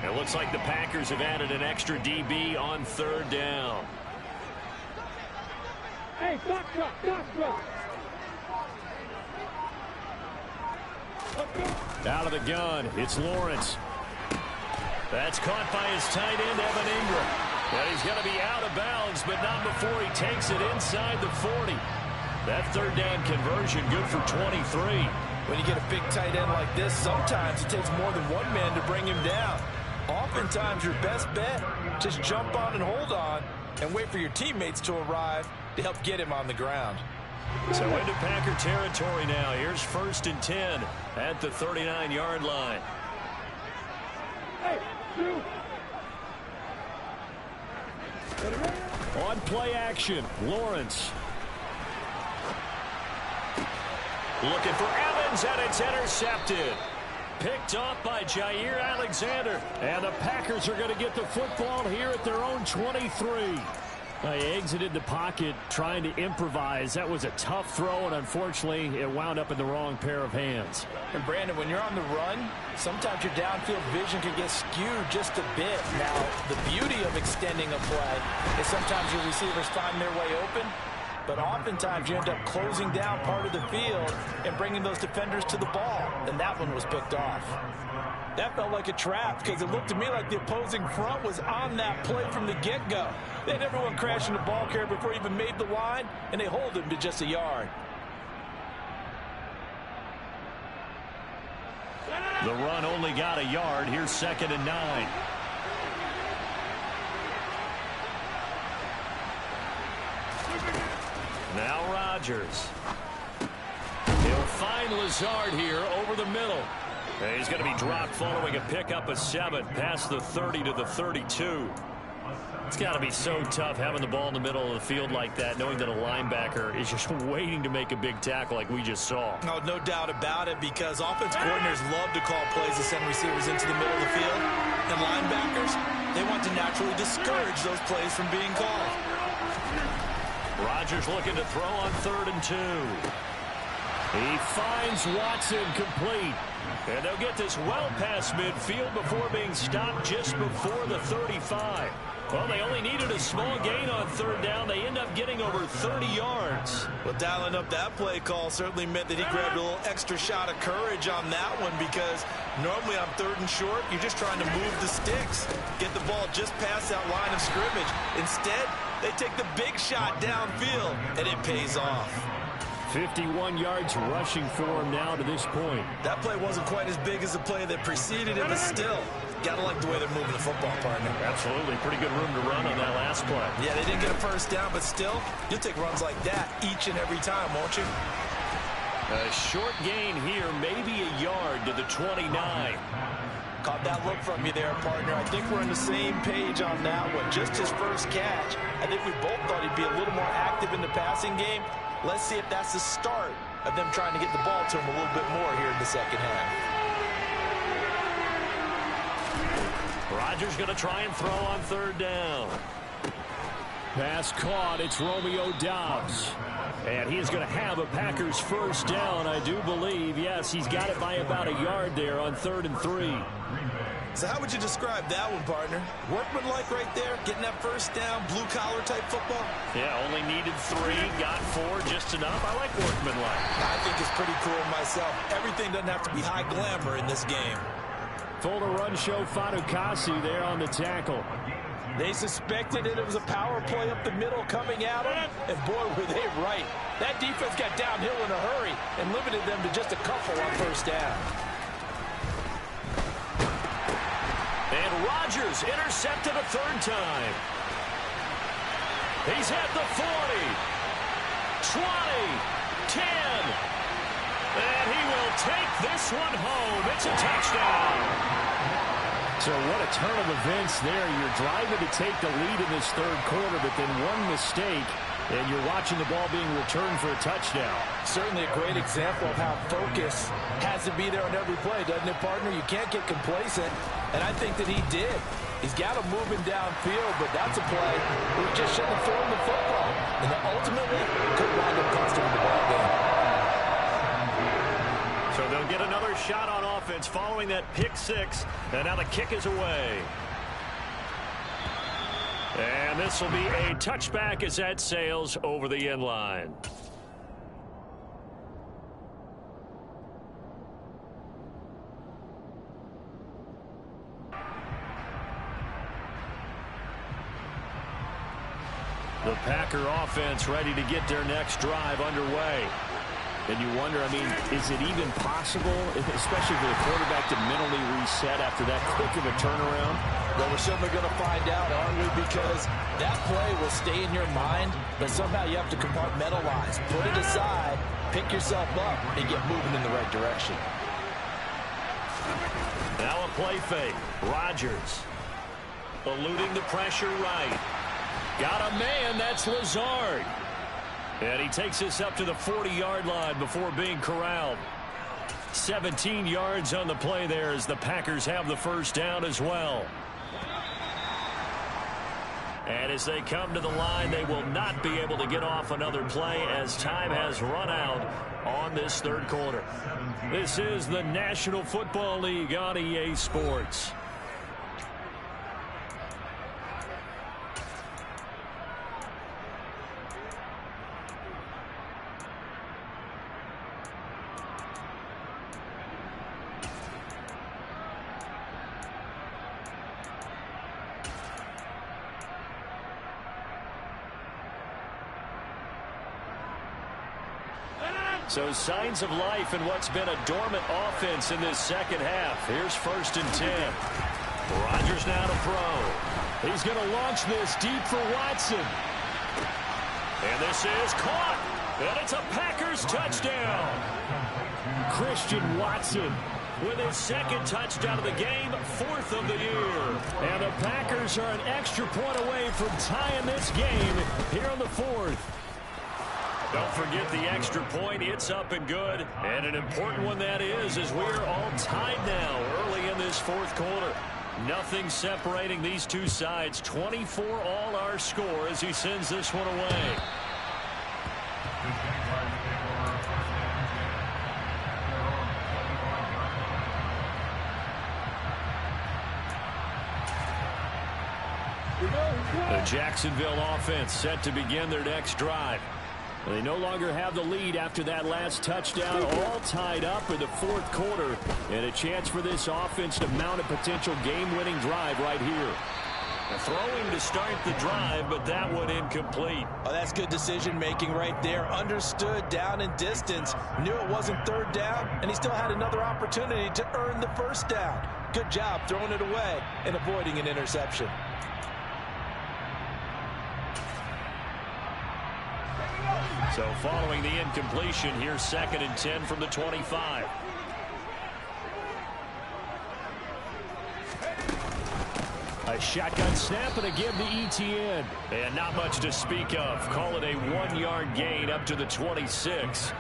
It looks like the Packers have added an extra DB on 3rd down. Hey, doctor! Out of the gun, it's Lawrence. That's caught by his tight end, Evan Ingram. But he's going to be out of bounds, but not before he takes it inside the 40. That 3rd down conversion good for 23. When you get a big tight end like this, sometimes it takes more than one man to bring him down. Oftentimes, your best bet, just jump on and hold on and wait for your teammates to arrive to help get him on the ground. So into Packer territory now. Here's 1st and 10 at the 39-yard line. Hey, shoot! On play action, Lawrence. Looking for Evans, and it's intercepted. Picked off by Jair Alexander. And the Packers are going to get the football here at their own 23. They exited the pocket trying to improvise. That was a tough throw, and unfortunately, it wound up in the wrong pair of hands. And Brandon, when you're on the run, sometimes your downfield vision can get skewed just a bit. Now, the beauty of extending a play is sometimes your receivers find their way open, but oftentimes you end up closing down part of the field and bringing those defenders to the ball, and that one was picked off. That felt like a trap because it looked to me like the opposing front was on that play from the get-go. They had everyone crashing the ball carrier before he even made the line, and they hold him to just a yard. The run only got a yard. Here's 2nd and 9. Now Rodgers. He'll find Lazard here over the middle. And he's going to be dropped following a pickup of 7 past the 30 to the 32. It's got to be so tough having the ball in the middle of the field like that, knowing that a linebacker is just waiting to make a big tackle like we just saw. Oh, no doubt about it, because offense coordinators love to call plays to send receivers into the middle of the field. And linebackers, they want to naturally discourage those plays from being called. Rodgers looking to throw on 3rd and 2. He finds Watson complete. And they'll get this well past midfield before being stopped just before the 35. Well, they only needed a small gain on 3rd down. They end up getting over 30 yards. Well, dialing up that play call certainly meant that he grabbed a little extra shot of courage on that one, because normally on 3rd and short, you're just trying to move the sticks, get the ball just past that line of scrimmage. Instead, they take the big shot downfield, and it pays off. 51 yards rushing for him now to this point. That play wasn't quite as big as the play that preceded it, but still, gotta like the way they're moving the football, partner. Absolutely. Pretty good room to run on that last play. Yeah, they didn't get a first down, but still, you'll take runs like that each and every time, won't you? A short gain here, maybe a yard to the 29. Caught that look from you there, partner. I think we're on the same page on that one. Just his first catch. I think we both thought he'd be a little more active in the passing game. Let's see if that's the start of them trying to get the ball to him a little bit more here in the second half. Rodgers going to try and throw on 3rd down. Pass caught. It's Romeo Doubs. And he is going to have a Packers first down, I do believe. Yes, he's got it by about a yard there on 3rd and 3. So how would you describe that one, partner? Workmanlike right there, getting that first down, blue-collar type football? Yeah, only needed 3, got 4, just enough. I like workmanlike. I think it's pretty cool myself. Everything doesn't have to be high glamour in this game. Fuller run show Fatukasi there on the tackle. They suspected that it was a power play up the middle coming at them, and boy, were they right. That defense got downhill in a hurry and limited them to just a couple on first down. And Rodgers intercepted a 3rd time. He's at the 40, 20, 10. And he will take this one home. It's a touchdown. So what a turn of events there. You're driving to take the lead in this 3rd quarter, but then one mistake, and you're watching the ball being returned for a touchdown. Certainly a great example of how focus has to be there on every play, doesn't it, partner? You can't get complacent, and I think that he did. He's got him moving downfield, but that's a play where he just shouldn't have thrown the football. And that ultimately could wind up costing him the ball game. So they'll get another shot on offense following that pick 6, and now the kick is away. And this will be a touchback as that sails over the end line. The Packer offense ready to get their next drive underway. And you wonder, I mean, is it even possible, especially for the quarterback, to mentally reset after that quick of a turnaround? Well, we're certainly going to find out, aren't we? Because that play will stay in your mind, but somehow you have to compartmentalize. Put it aside, pick yourself up, and get moving in the right direction. Now a play fake. Rodgers eluding the pressure right. Got a man, that's Lazard. And he takes us up to the 40-yard line before being corralled. 17 yards on the play there as the Packers have the first down as well. And as they come to the line, they will not be able to get off another play as time has run out on this 3rd quarter. This is the National Football League on EA Sports. So signs of life in what's been a dormant offense in this second half. Here's 1st and 10. Rodgers now to throw. He's going to launch this deep for Watson. And this is caught. And it's a Packers touchdown. Christian Watson with his 2nd touchdown of the game, 4th of the year. And the Packers are an extra point away from tying this game here on the 4th. Don't forget the extra point. It's up and good. And an important one that is, as we're all tied now early in this 4th quarter. Nothing separating these two sides. 24 all our score as he sends this one away. The Jacksonville offense set to begin their next drive. They no longer have the lead after that last touchdown, all tied up in the 4th quarter, and a chance for this offense to mount a potential game-winning drive right here. Throwing to start the drive, but that one incomplete. Oh, that's good decision-making right there. Understood down and distance, knew it wasn't 3rd down, and he still had another opportunity to earn the 1st down. Good job throwing it away and avoiding an interception. So following the incompletion, here's 2nd and 10 from the 25. A shotgun snap and again to ETN. And not much to speak of. Call it a 1-yard gain up to the 26.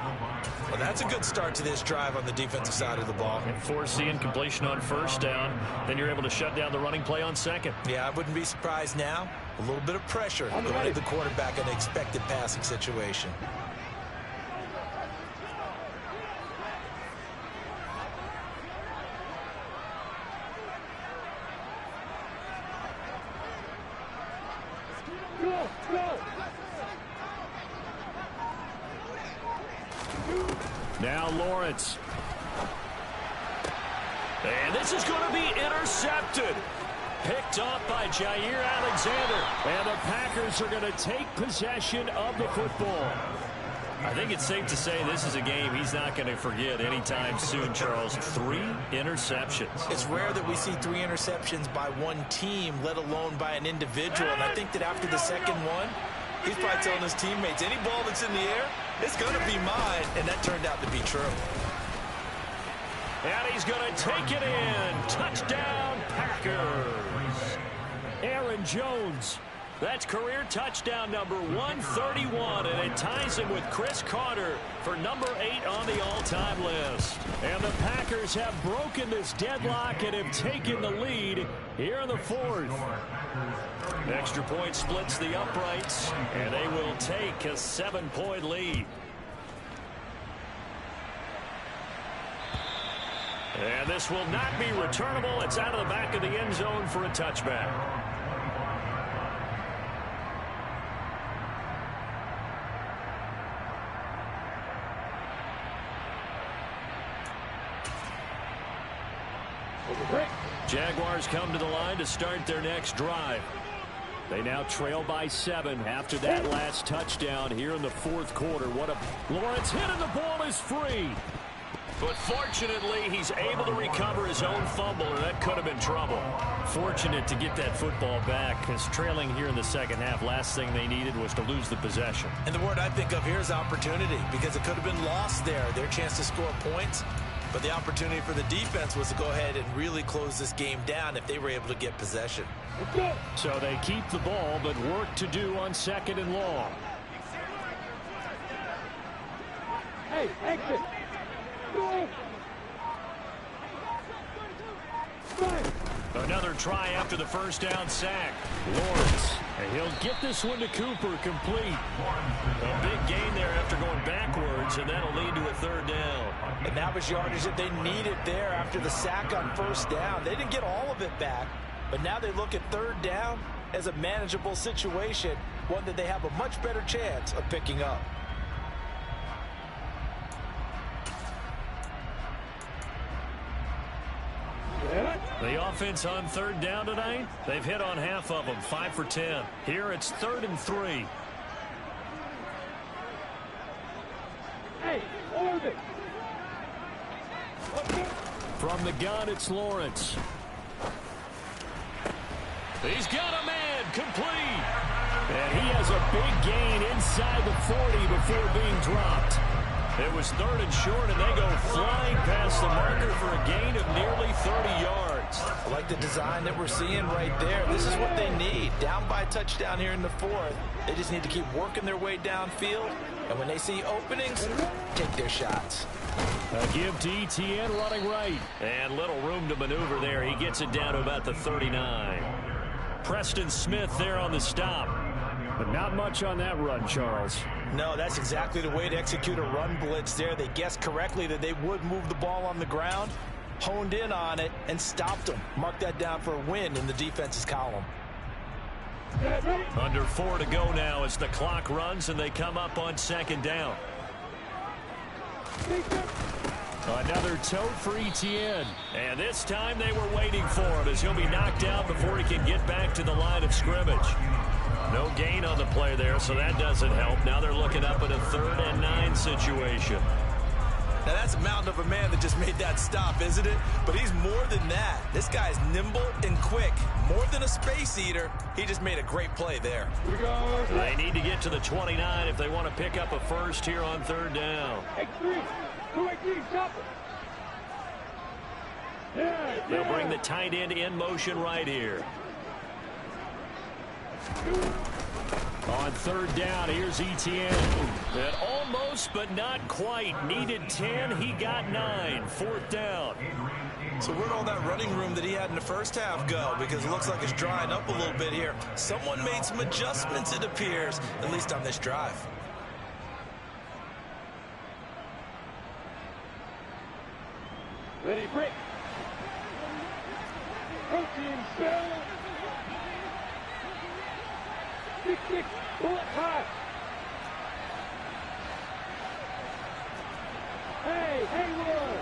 Well, that's a good start to this drive on the defensive side of the ball. And force the incompletion on 1st down. Then you're able to shut down the running play on 2nd. Yeah, I wouldn't be surprised now. A little bit of pressure going to the quarterback in an expected passing situation. Now Lawrence. And this is going to be intercepted. Picked up by Jair Alexander. And the Packers are going to take possession of the football. I think it's safe to say this is a game he's not going to forget anytime soon, Charles. 3 interceptions. It's rare that we see 3 interceptions by one team, let alone by an individual. And I think that after the 2nd one, he's probably telling his teammates, any ball that's in the air, it's going to be mine. And that turned out to be true. And he's going to take it in. Touchdown, Packers. Aaron Jones. That's career touchdown number 131, and it ties him with Chris Carter for number 8 on the all-time list. And the Packers have broken this deadlock and have taken the lead here in the 4th. Extra point splits the uprights, and they will take a 7-point lead. And this will not be returnable. It's out of the back of the end zone for a touchback. Jaguars come to the line to start their next drive. They now trail by 7 after that last touchdown here in the 4th quarter. Lawrence hit and the ball is free. But fortunately, he's able to recover his own fumble, and that could have been trouble. Fortunate to get that football back, because trailing here in the 2nd half, last thing they needed was to lose the possession. And the word I think of here is opportunity, because it could have been lost there, their chance to score points. But the opportunity for the defense was to go ahead and really close this game down if they were able to get possession. So they keep the ball, but work to do on 2nd and long. Hey, exit. Go. Another try after the 1st down sack. Lawrence, and he'll get this one to Cooper complete. A big gain there after going backwards, and that'll lead to a 3rd down. And that was yardage that they needed there after the sack on 1st down. They didn't get all of it back, but now they look at 3rd down as a manageable situation, one that they have a much better chance of picking up. The offense on 3rd down tonight, they've hit on half of them, 5 for 10. Here it's 3rd and 3. Hey, Hey, orbit. From the gun, it's Lawrence. He's got a man, complete. And he has a big gain inside the 40 before being dropped. It was 3rd and short, and they go flying past the marker for a gain of nearly 30 yards. I like the design that we're seeing right there. This is what they need. Down by a touchdown here in the 4th. They just need to keep working their way downfield. And when they see openings, take their shots. A give to Etienne running right. And little room to maneuver there. He gets it down to about the 39. Preston Smith there on the stop. But not much on that run, Charles. No, that's exactly the way to execute a run blitz there. They guessed correctly that they would move the ball on the ground, honed in on it, and stopped them. Mark that down for a win in the defense's column. Under 4 to go now as the clock runs and they come up on 2nd down. Another tote for Etienne. And this time they were waiting for him as he'll be knocked out before he can get back to the line of scrimmage. No gain on the play there, so that doesn't help. Now they're looking up at a 3rd and 9 situation. Now that's a mountain of a man that just made that stop, isn't it? But he's more than that. This guy's nimble and quick. More than a space eater. He just made a great play there. They need to get to the 29 if they want to pick up a first here on 3rd down. X3. 2-8-3, chopper. They'll bring the tight end in motion right here. On 3rd down, here's Etienne. And almost, but not quite. Needed 10, he got 9. 4th down. So where'd all that running room that he had in the first half go? Because it looks like it's drying up a little bit here. Someone made some adjustments, it appears, at least on this drive. Ready, break. Protein spell. 6-6, bullet high. Hey, Hayward.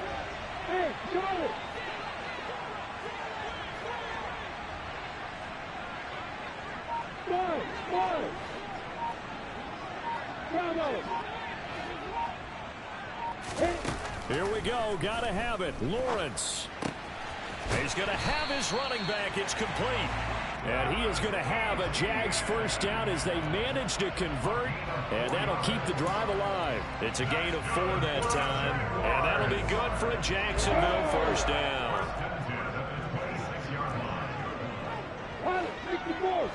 Hey, Charlie. Five. Bravo. Hey. Here we go. Gotta have it. Lawrence. He's going to have his running back. It's complete. And he is going to have a Jags first down as they manage to convert. And that'll keep the drive alive. It's a gain of 4 that time. And that'll be good for a Jacksonville first down. 64,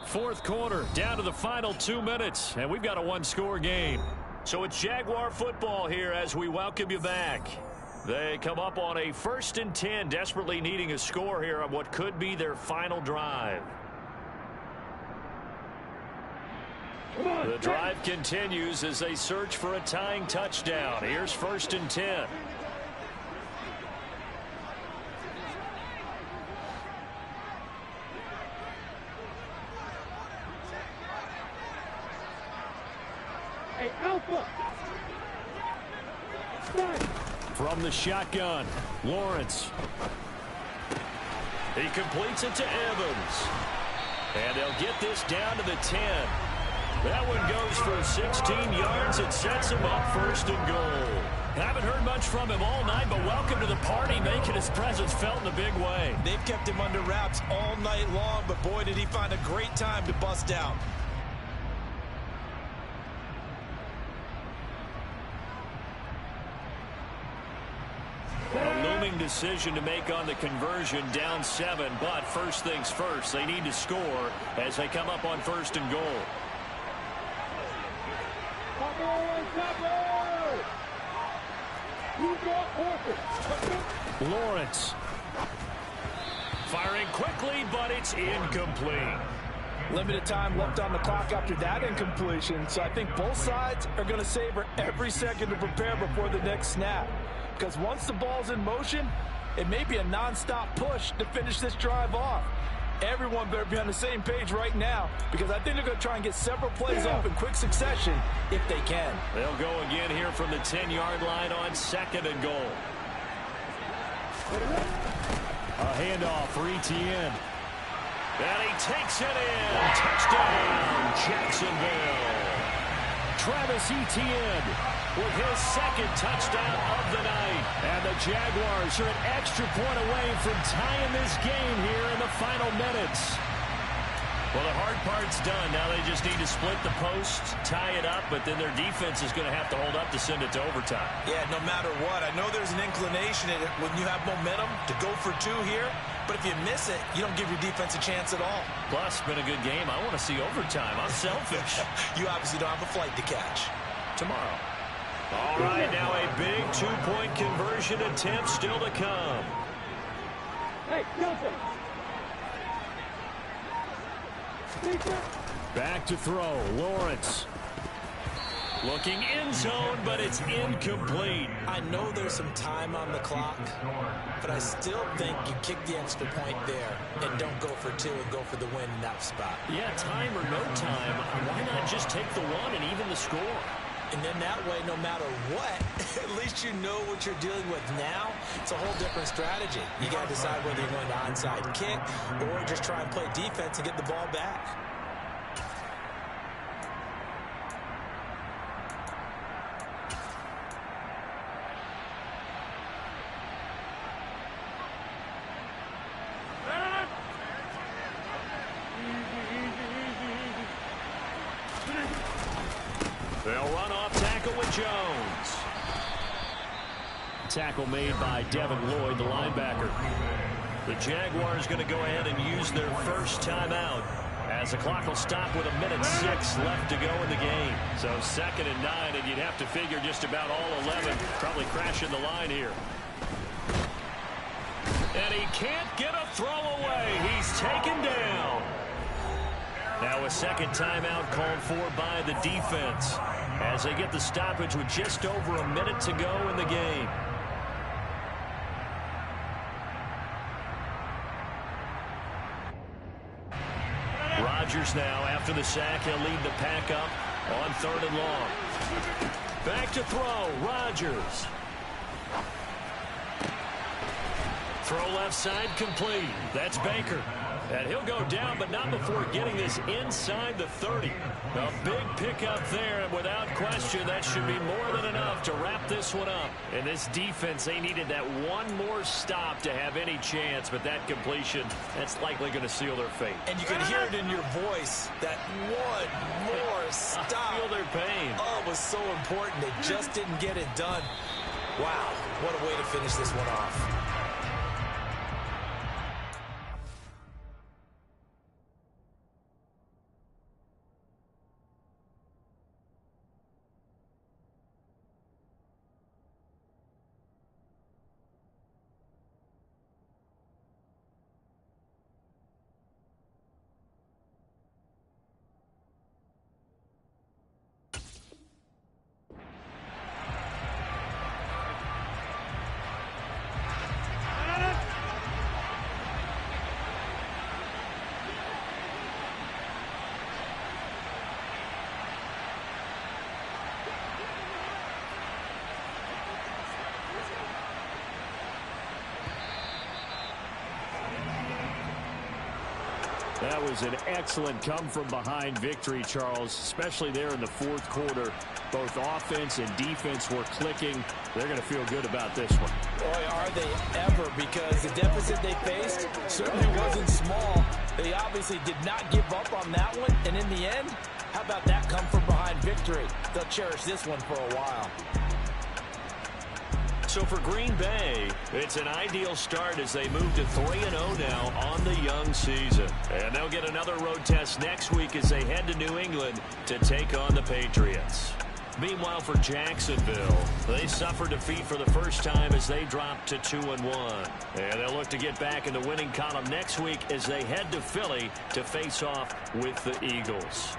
Fourth quarter, down to the final 2 minutes, and we've got a 1-score game. So it's Jaguar football here as we welcome you back. They come up on a 1st and 10, desperately needing a score here on what could be their final drive. The drive continues as they search for a tying touchdown. Here's 1st and 10. Hey, Alpha. From the shotgun, Lawrence. He completes it to Evans. And they'll get this down to the 10. That one goes for 16 yards. It sets him up 1st and goal. Haven't heard much from him all night, but welcome to the party, making his presence felt in a big way. They've kept him under wraps all night long, but boy, did he find a great time to bust out. A looming decision to make on the conversion, down 7, but first things first, they need to score as they come up on 1st and goal. Lawrence firing quickly, but it's incomplete. Limited time left on the clock after that incompletion, so I think both sides are going to savor every second to prepare before the next snap. Because once the ball's in motion, it may be a non-stop push to finish this drive off. Everyone better be on the same page right now, because I think they're going to try and get several plays off in quick succession if they can. They'll go again here from the 10-yard line on 2nd and goal. A handoff for Etienne. And he takes it in. Touchdown, Jacksonville. Travis Etienne with his second touchdown of the night. And the Jaguars are an extra point away from tying this game here in the final minutes. Well, the hard part's done. Now they just need to split the post, tie it up, but then their defense is going to have to hold up to send it to overtime. Yeah, no matter what. I know there's an inclination in it when you have momentum to go for two here, but if you miss it, you don't give your defense a chance at all. Plus, it's been a good game. I want to see overtime. I'm selfish. You obviously don't have a flight to catch. Tomorrow. All right, now a big two-point conversion attempt still to come. Hey, Johnson. Back to throw. Lawrence. Looking end zone, but it's incomplete. I know there's some time on the clock, but I still think you kick the extra point there and don't go for two and go for the win in that spot. Yeah, time or no time, why not just take the one and even the score? And then that way, no matter what, at least you know what you're dealing with now. It's a whole different strategy. You got to decide whether you're going to onside kick or just try and play defense and get the ball back. They'll run off tackle with Jones. Tackle made by Devin Lloyd, the linebacker. The Jaguars going to go ahead and use their first timeout as the clock will stop with 1:06 left to go in the game. So 2nd and 9, and you'd have to figure just about all 11 probably crashing the line here. And he can't get a throw away. He's taken down. Now a second timeout called for by the defense as they get the stoppage with just over a minute to go in the game. Rodgers now, after the sack, he'll lead the pack up on 3rd and long. Back to throw, Rodgers. Throw left side complete. That's Baker. And he'll go down, but not before getting this inside the 30. A big pickup there, and without question, that should be more than enough to wrap this one up. And this defense, they needed that one more stop to have any chance, but that completion, that's likely going to seal their fate. And you can hear it in your voice, that one more stop. I feel their pain. Oh, it was so important. They just didn't get it done. Wow, what a way to finish this one off. That was an excellent come-from-behind victory, Charles, especially there in the 4th quarter. Both offense and defense were clicking. They're going to feel good about this one. Boy, are they ever, because the deficit they faced certainly wasn't small. They obviously did not give up on that one, and in the end, how about that come-from-behind victory? They'll cherish this one for a while. So for Green Bay, it's an ideal start as they move to 3-0 now on the young season. And they'll get another road test next week as they head to New England to take on the Patriots. Meanwhile, for Jacksonville, they suffered defeat for the first time as they dropped to 2-1. And they'll look to get back in the winning column next week as they head to Philly to face off with the Eagles.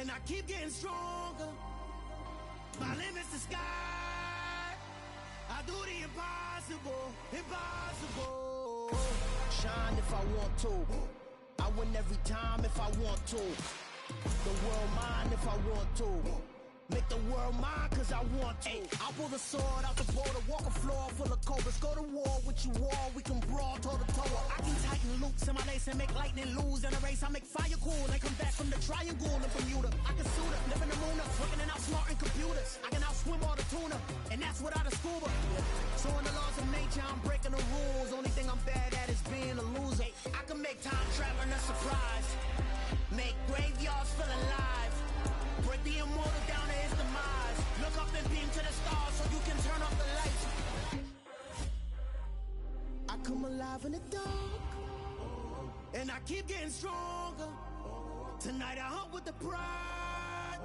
And I keep getting stronger. My limit's the sky. I do the impossible, impossible. Shine if I want to. I win every time if I want to. The world mine if I want to. Make the world mine cause I want to. I pull the sword out the border, walk a floor full of cobras. Go to war with you all, we can brawl toe to toe. I can tighten loops in my lace and make lightning lose in a race. I make fire cool, they come back from the triangle in Bermuda. I can suit up, live in the moon up, working and outsmarting computers. I can outswim all the tuna, and that's without a scuba. So in the laws of nature, I'm breaking the rules. Only thing I'm bad at is being a loser. I can make time traveling a surprise. Make graveyards feel alive. Break the immortal down to his demise. Look up and beam to the stars so you can turn off the lights. I come alive in the dark, and I keep getting stronger. Tonight I hunt with the pride.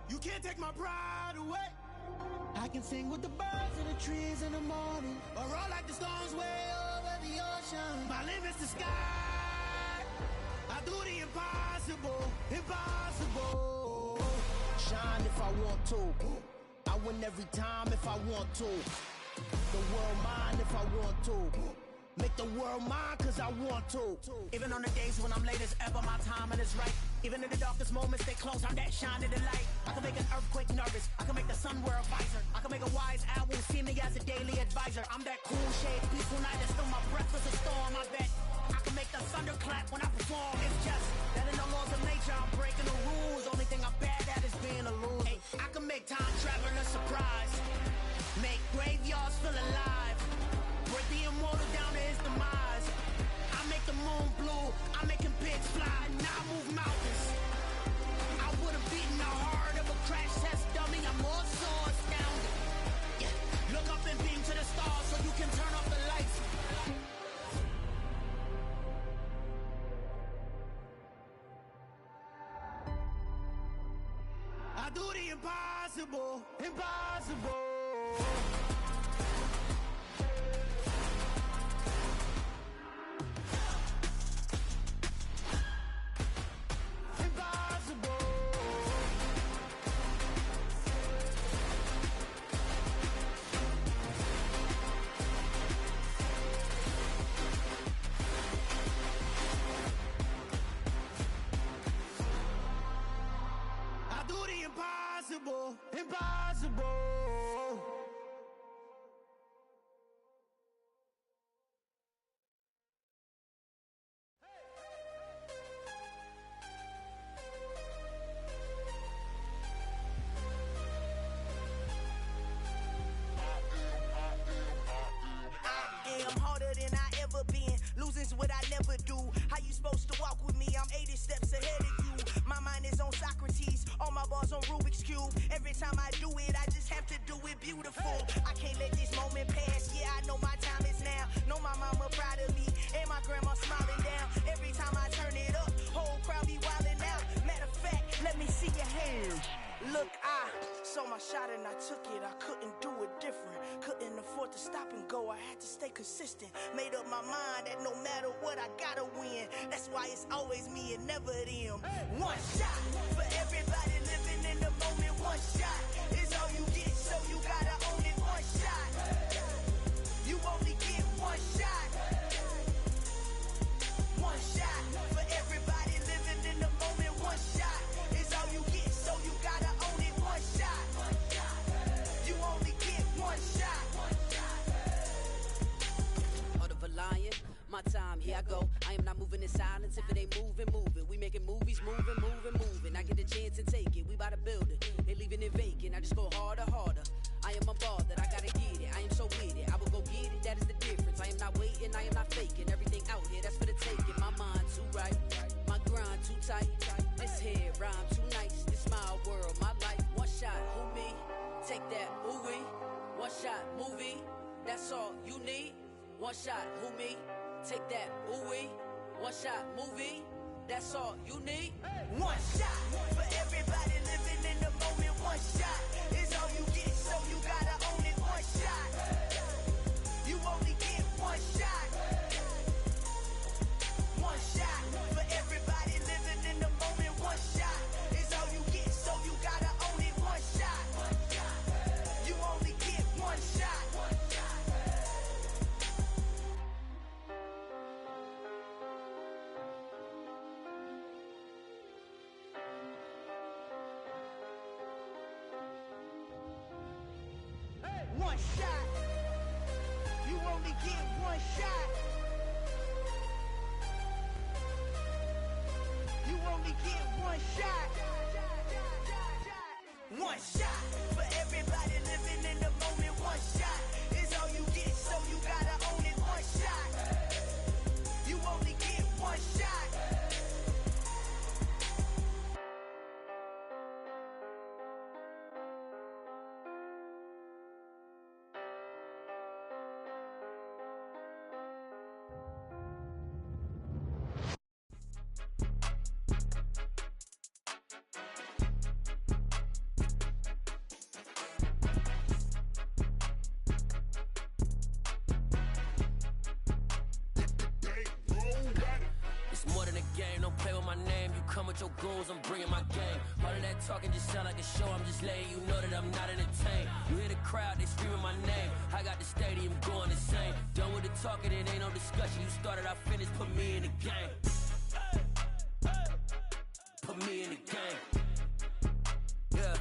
You can't take my pride away. I can sing with the birds and the trees in the morning, or roll like the storms way over the ocean. My limit's the sky. I do the impossible, impossible. Shine if I want to. I win every time if I want to. The world mine if I want to. Make the world mine cause I want to. Even on the days when I'm late as ever, my timing is right. Even in the darkest moments, they close, I'm that shining the light. I can make an earthquake nervous. I can make the sun wear a visor. I can make a wise owl see me as a daily advisor. I'm that cool shade, peaceful night, and still my breath is a storm, I bet. I can make the thunder clap when I perform. It's just that in the laws of nature, I'm breaking the rules. Only thing I'm bad at is being a loser. Hey, I can make time traveling a surprise. Make graveyards feel alive. Break the immortal down to his demise. I make the moon blue. I'm making pigs fly. Now I move mountains. I would have beaten the heart of a crash test dummy. I'm more so astounded. Yeah. Look up and beam to the stars so you can turn off the lights. I do the impossible, impossible. Impossible, impossible. I am harder than I ever been. Losing's what I never do. How you supposed to walk with me? I'm 80 steps ahead of you. My mind is on Socrates, all my bars on Rubik's Cube. Every time I do it, I just have to do it beautiful. I can't let this moment pass, yeah, I know my time is now. Know my mama proud of me, and my grandma smiling down. Every time I turn it up, whole crowd be wildin' out. Matter of fact, let me see your hands. Look, I saw my shot and I took it. I couldn't do it different. Couldn't afford to stop and go. I had to stay consistent. Made up my mind that no matter what, I gotta win. That's why it's always me and never them. One shot for everybody living in the moment. One shot is all you get, so you gotta own it. One shot. You only get one shot. One shot for everybody living in the moment. One shot is all you get, so you gotta own it. One shot. You only get one shot. Heart of a lion, my time, here I go. I am not moving in silence. If it ain't moving, moving. We making movies, moving, moving, moving. I get a chance and take it. We bout to build it. They leaving it vacant. I just go harder, harder. I am a ball that I gotta get it. I am so with it. I will go get it. That is the difference. I am not waiting. I am not faking. Everything out here, that's for the taking. My mind too right. My grind too tight. This here rhyme too nice. This my world, my life. One shot, who me? Take that, ooh wee. One shot, movie. That's all you need. One shot, who me? Take that, ooh wee. One shot, movie. That's all you need. One shot for everybody living in the moment. One shot is all you get, so you gotta own it. One shot. You only get one shot. One shot for everybody living in the moment. One shot is all you one shot. You only get one shot. You only get one shot. One shot for everybody living in the moment. One shot is all you get, so you gotta own it. One shot. You only get one shot. Your goals, I'm bringing my game. All of that talking just sound like a show. I'm just letting you know that I'm not entertained. You hear the crowd, they screaming my name. I got the stadium going insane. Done with the talking, it ain't no discussion. You started, I finished, put me in the game. Put me in the game. Yeah,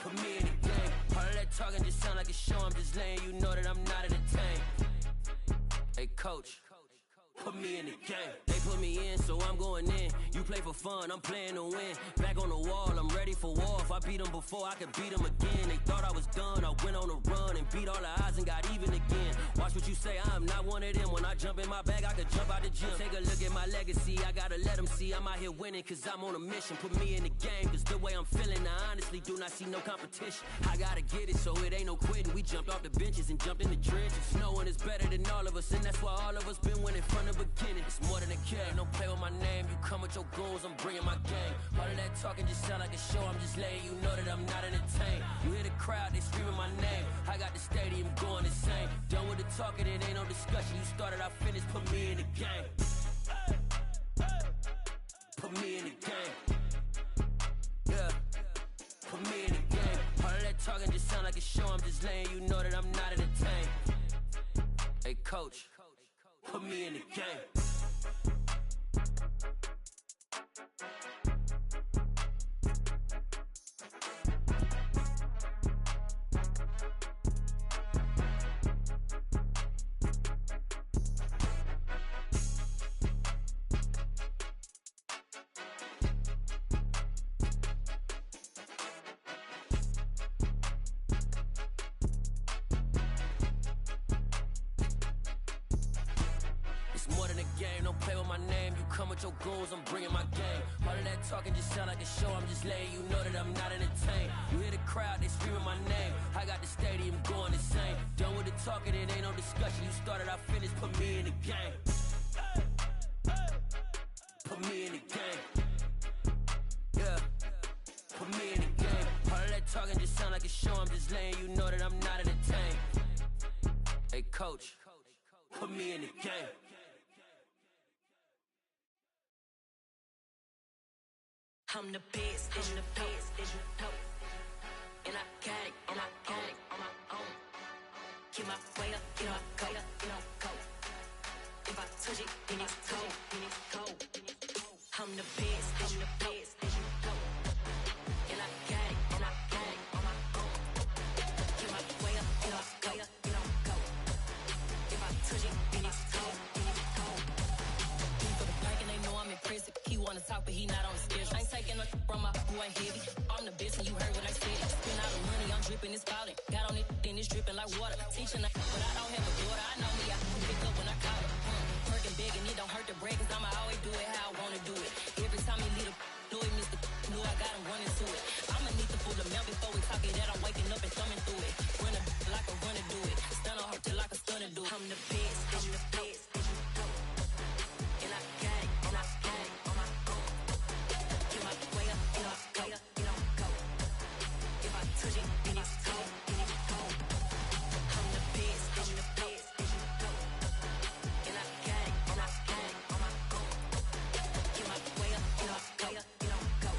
put me in the game. All of that talking just sound like a show. I'm just letting you know that I'm not entertained. Hey, coach, put me in the game. They put me in, so I'm going in. You play for fun, I'm playing to win. Back on the wall, I'm ready for war. If I beat them before, I could beat them again. They thought I was done, I went on a run and beat all the odds and got even again. Watch what you say, I'm not one of them. When I jump in my bag, I could jump out the gym. Take a look at my legacy, I gotta let them see I'm out here winning, cause I'm on a mission. Put me in the game, cause the way I'm feeling, I honestly do not see no competition. I gotta get it, so it ain't no quitting. We jumped off the benches and jumped in the trenches. No one is better than all of us, and that's why all of us been winning from the beginning. It's more than a care, don't play with my name. You come with your goals, I'm bringing my game. All of that talking just sound like a show. I'm just letting you know that I'm not entertained. You hear the crowd, they screaming my name. I got the stadium going insane. Done with the talking, it ain't no discussion. You started, I finished, put me in the game. Put me in the game. Yeah, put me in the game. All of that talking just sound like a show. I'm just letting you know that I'm not entertained. Hey, coach, put me in the game. Your goals, I'm bringing my game. All of that talking just sound like a show. I'm just letting you know that I'm not entertained. You hear the crowd, they screaming my name. I got the stadium going insane. Done with the talking, it ain't no discussion. You started, I finished, put me in the game. Put me in the game. Yeah, put me in the game. All of that talking just sound like a show. I'm just letting you know that I'm not entertained. Hey, coach, put me in the game. I'm the best, I'm the best, and I got it, and I got it on my own. Get my way up, get my go, go. If I touch it, then it's cold, I'm the best, I'm the best, and I got it, and I got it on my own. Get my way up, get my go, go. If I touch it, then it's cold, He for the bank and they know I'm impressive. He wanna talk, but he not on the schedule. I ain't taking a from my boy heavy. I'm the best and you heard what I said. Spend all the money, I'm dripping, it's spouting. Got on it, then it's dripping like water. Teaching but I don't have a daughter. I know me, I can pick up when I call her. Working big and it don't hurt to break, cause I'ma always do it how I wanna do it. Every time he lead a do it, Mr. Knew I got him running to it. I'ma need to pull the mail before we talk it that I'm waking up and thumbing through it. Run a like a runner do it. Stun on her till like a stunner do it. I'm the best, I'm the best. And I got it, and I got it on my own. Get my way up, get my go, go. If I touch it, then it's cold, I'm the best, I'm the best. And I got it, and I got it on my own. Get my way up, get my go, go.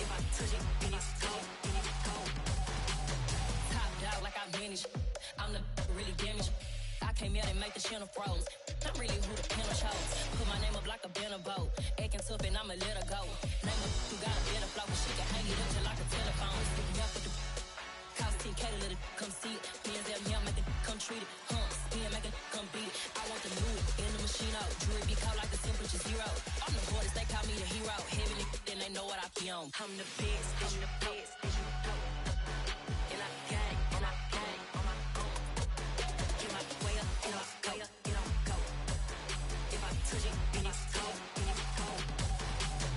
If I touch it, then it's cold, Top dog like I manage. I'm the really damaged. I came out and make the channel froze. I'm really who the panel chose. Put my name up like a banner boat. Acting tough and I'ma let her go. Name her who got a better flow, but she can hang it up till like a telephone. Stick me up with the cost 10 Cater, let it come see it. Hands down here, make it come treat it. Spin, make it come beat it. I want the new in the machine out. Jewelry be caught like the temperature zero. I'm the hardest, they call me the hero. Heavily, then they know what I be on. I'm the best, I'm the best, and you know. And I got it, and I got it on my own. Get my way up, get on go, get on go. If I touch it, then it's cold, then it's cold.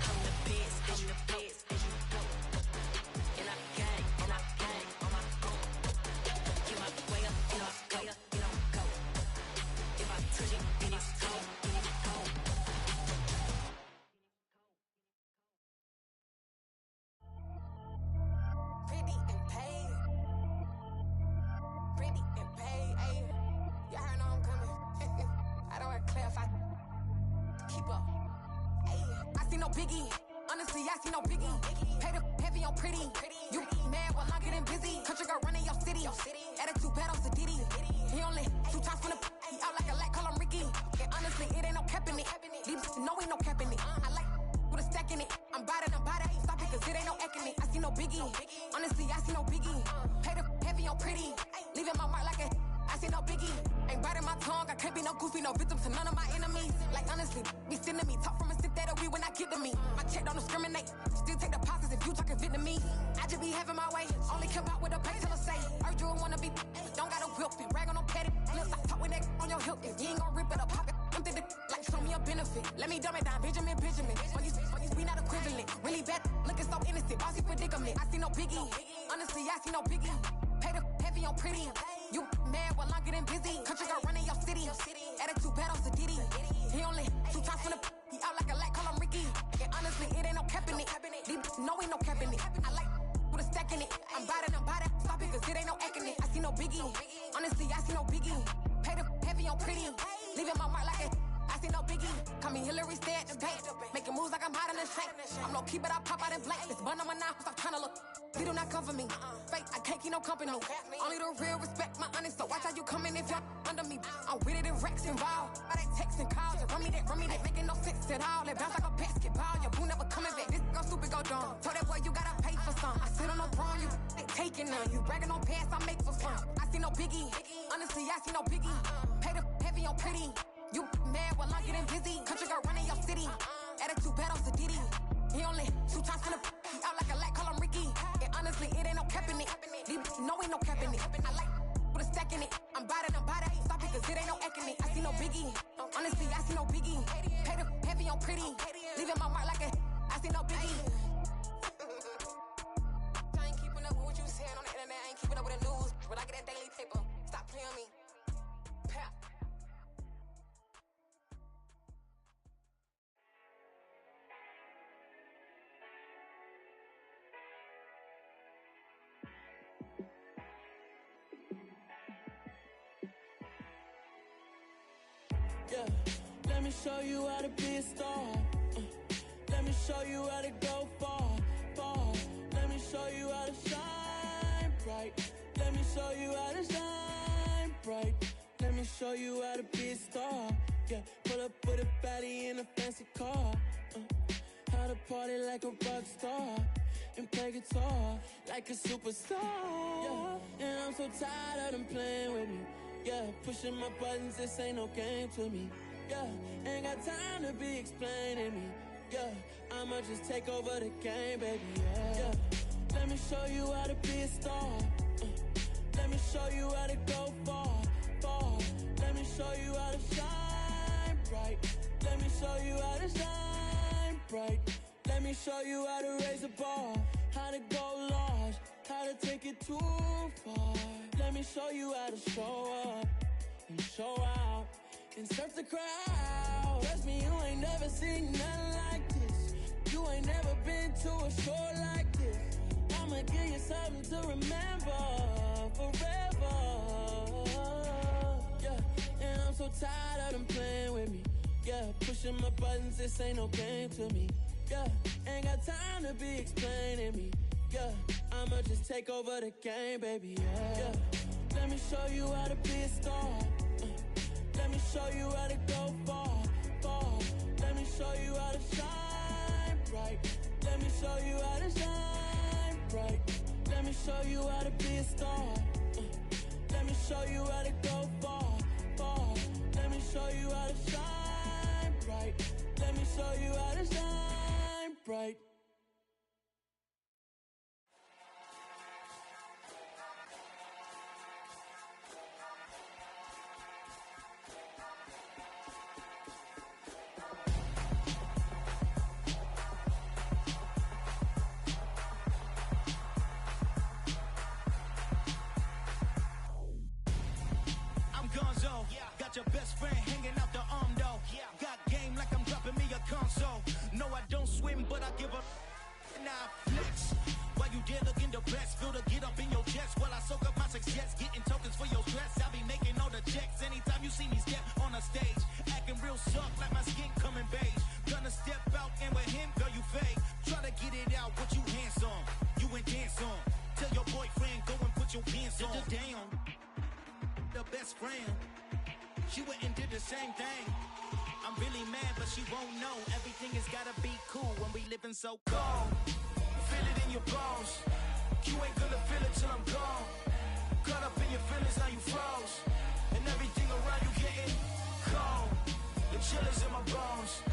I'm the best, I'm the best, and you know. And I got it, and I got it on my own. Get my way up, get on go, get on go. If I touch it, then it's cold, then it's cold. Pretty and paid. Pretty and paid, ayy. Y'all heard I'm coming. I don't clarify. Keep up. Ayy. I see no biggie. Honestly, I see no biggie. Pay the heavy on pretty. You mad while I'm getting busy. Country girl running your city. Attitude bad on Diddy. He only 2 times from the he out like a light, call him Ricky. And honestly, it ain't no cap in it. Leave no ain't no cap in it. I like with a stack in it. I'm bought it. Stop it, cause it ain't no eck in it. I see no biggie. Honestly, I see no biggie. Pay the heavy on pretty. Leaving my mark like a I see no biggie. Ain't biting my tongue. I can't be no goofy, no victim to none of my enemies. Like honestly, be sending me talk from a sip that we when I get to me. My check don't discriminate. Still take deposits if you talking Vietnamese. I just be having my way. Only come out with a pay till I say. Urge you wanna be. Don't gotta whip it. Brag on no petty. Lips, I talk with that on your hip. If you ain't gon' rip it up, pop it. I'm thinking like show me a benefit. Let me dumb it down, Benjamin. On you, we not equivalent. Really bad, looking so innocent. Bossy predicament. I see no biggie. Honestly, I see no biggie. Pay the heavy on pretty. You mad while I'm getting busy. Country girl running your city. Attitude bad on Diddy. He only 2 times from the he out like a light, call him Ricky. And honestly, it ain't no cap in it. No ain't no cap in it. I like with a stack in it. I'm bought it. Stop it, cause it ain't no eck in it. I see no biggie. Honestly, I see no biggie. Pay the heavy on pretty. Leaving my mark like a I see no biggie. Call me Hillary, stay at the bank. Making moves like I'm hot in the shank. I'm low key, but I pop out in blank. This bun on my knife, stop trying to look. They do not come for me. Fake, I can't keep no company. Only the real respect my honest. So watch how you coming if y'all under me. I'm with it and Rex involved. By they text and calls. Run me that making no sense at all. They bounce like a basketball. Your boo never coming back. This go stupid, go dumb. Told that boy you gotta pay for some. I sit on no throne, you ain't taking none. You bragging on past, I make for fun. I see no biggie. Honestly, I see no biggie. Pay the heavy on pretty. You mad while I'm getting busy. Country girl running your city. Attitude bad on Diddy. He only 2 times from the he out like a light, call him Ricky. And honestly, it ain't no cap in it. No ain't no cap in it. I like with a stack in it. I'm bought it. Stop it, cause it ain't no eck in it. I see no biggie. Honestly, I see no biggie. Pay the heavy on pretty. Leaving my mark like a I see no biggie. I ain't keeping up with what you saying on the internet. I ain't keeping up with the news. But I get that daily paper. Stop playing on me. Pap. Yeah, let me show you how to be a star. Let me show you how to go far, far. Let me show you how to shine bright. Let me show you how to shine bright. Let me show you how to be a star. Yeah, pull up with a baddie in a fancy car. How to party like a rock star and play guitar like a superstar. Yeah, and I'm so tired of them playing with me. Yeah, pushing my buttons, this ain't no game to me. Yeah, ain't got time to be explaining me. Yeah, I'ma just take over the game, baby. Yeah, let me show you how to be a star. Let me show you how to go far, far. Let me show you how to shine bright. Let me show you how to shine bright. Let me show you how to raise a bar, how to go large, how to take it too far. Let me show you how to show up and show out and surf the crowd. Trust me, you ain't never seen nothing like this. You ain't never been to a show like this. I'ma give you something to remember forever. Yeah, and I'm so tired of them playing with me. Yeah, pushing my buttons, this ain't no game to me. Yeah, ain't got time to be explaining me. Yeah, I'ma just take over the game, baby. Yeah, let me show you how to be a star. Let me show you how to go far, far. Let me show you how to shine bright. Let me show you how to shine bright. Let me show you how to be a star. Let me show you how to go far, far. Let me show you how to shine bright. Let me show you how to shine bright. Got your best friend hanging out the arm though. Got game like I'm dropping me a console. No, I don't swim, but I give a now flex. While you there looking the best, feel the get up in your chest. While I soak up my success, getting tokens for your stress. I be making all the checks anytime you see me step on a stage. Acting real soft like my skin coming beige. Gonna step out and with him, girl, you fake. Try to get it out, what you handsome. You ain't dance on. Tell your boyfriend, go and put your pants on. Down. The best friend. She went and did the same thing. I'm really mad, but she won't know. Everything has gotta be cool when we living so cold. Feel it in your bones. You ain't gonna feel it till I'm gone. Caught up in your feelings, now you froze. And everything around you getting cold. The chill is in my bones.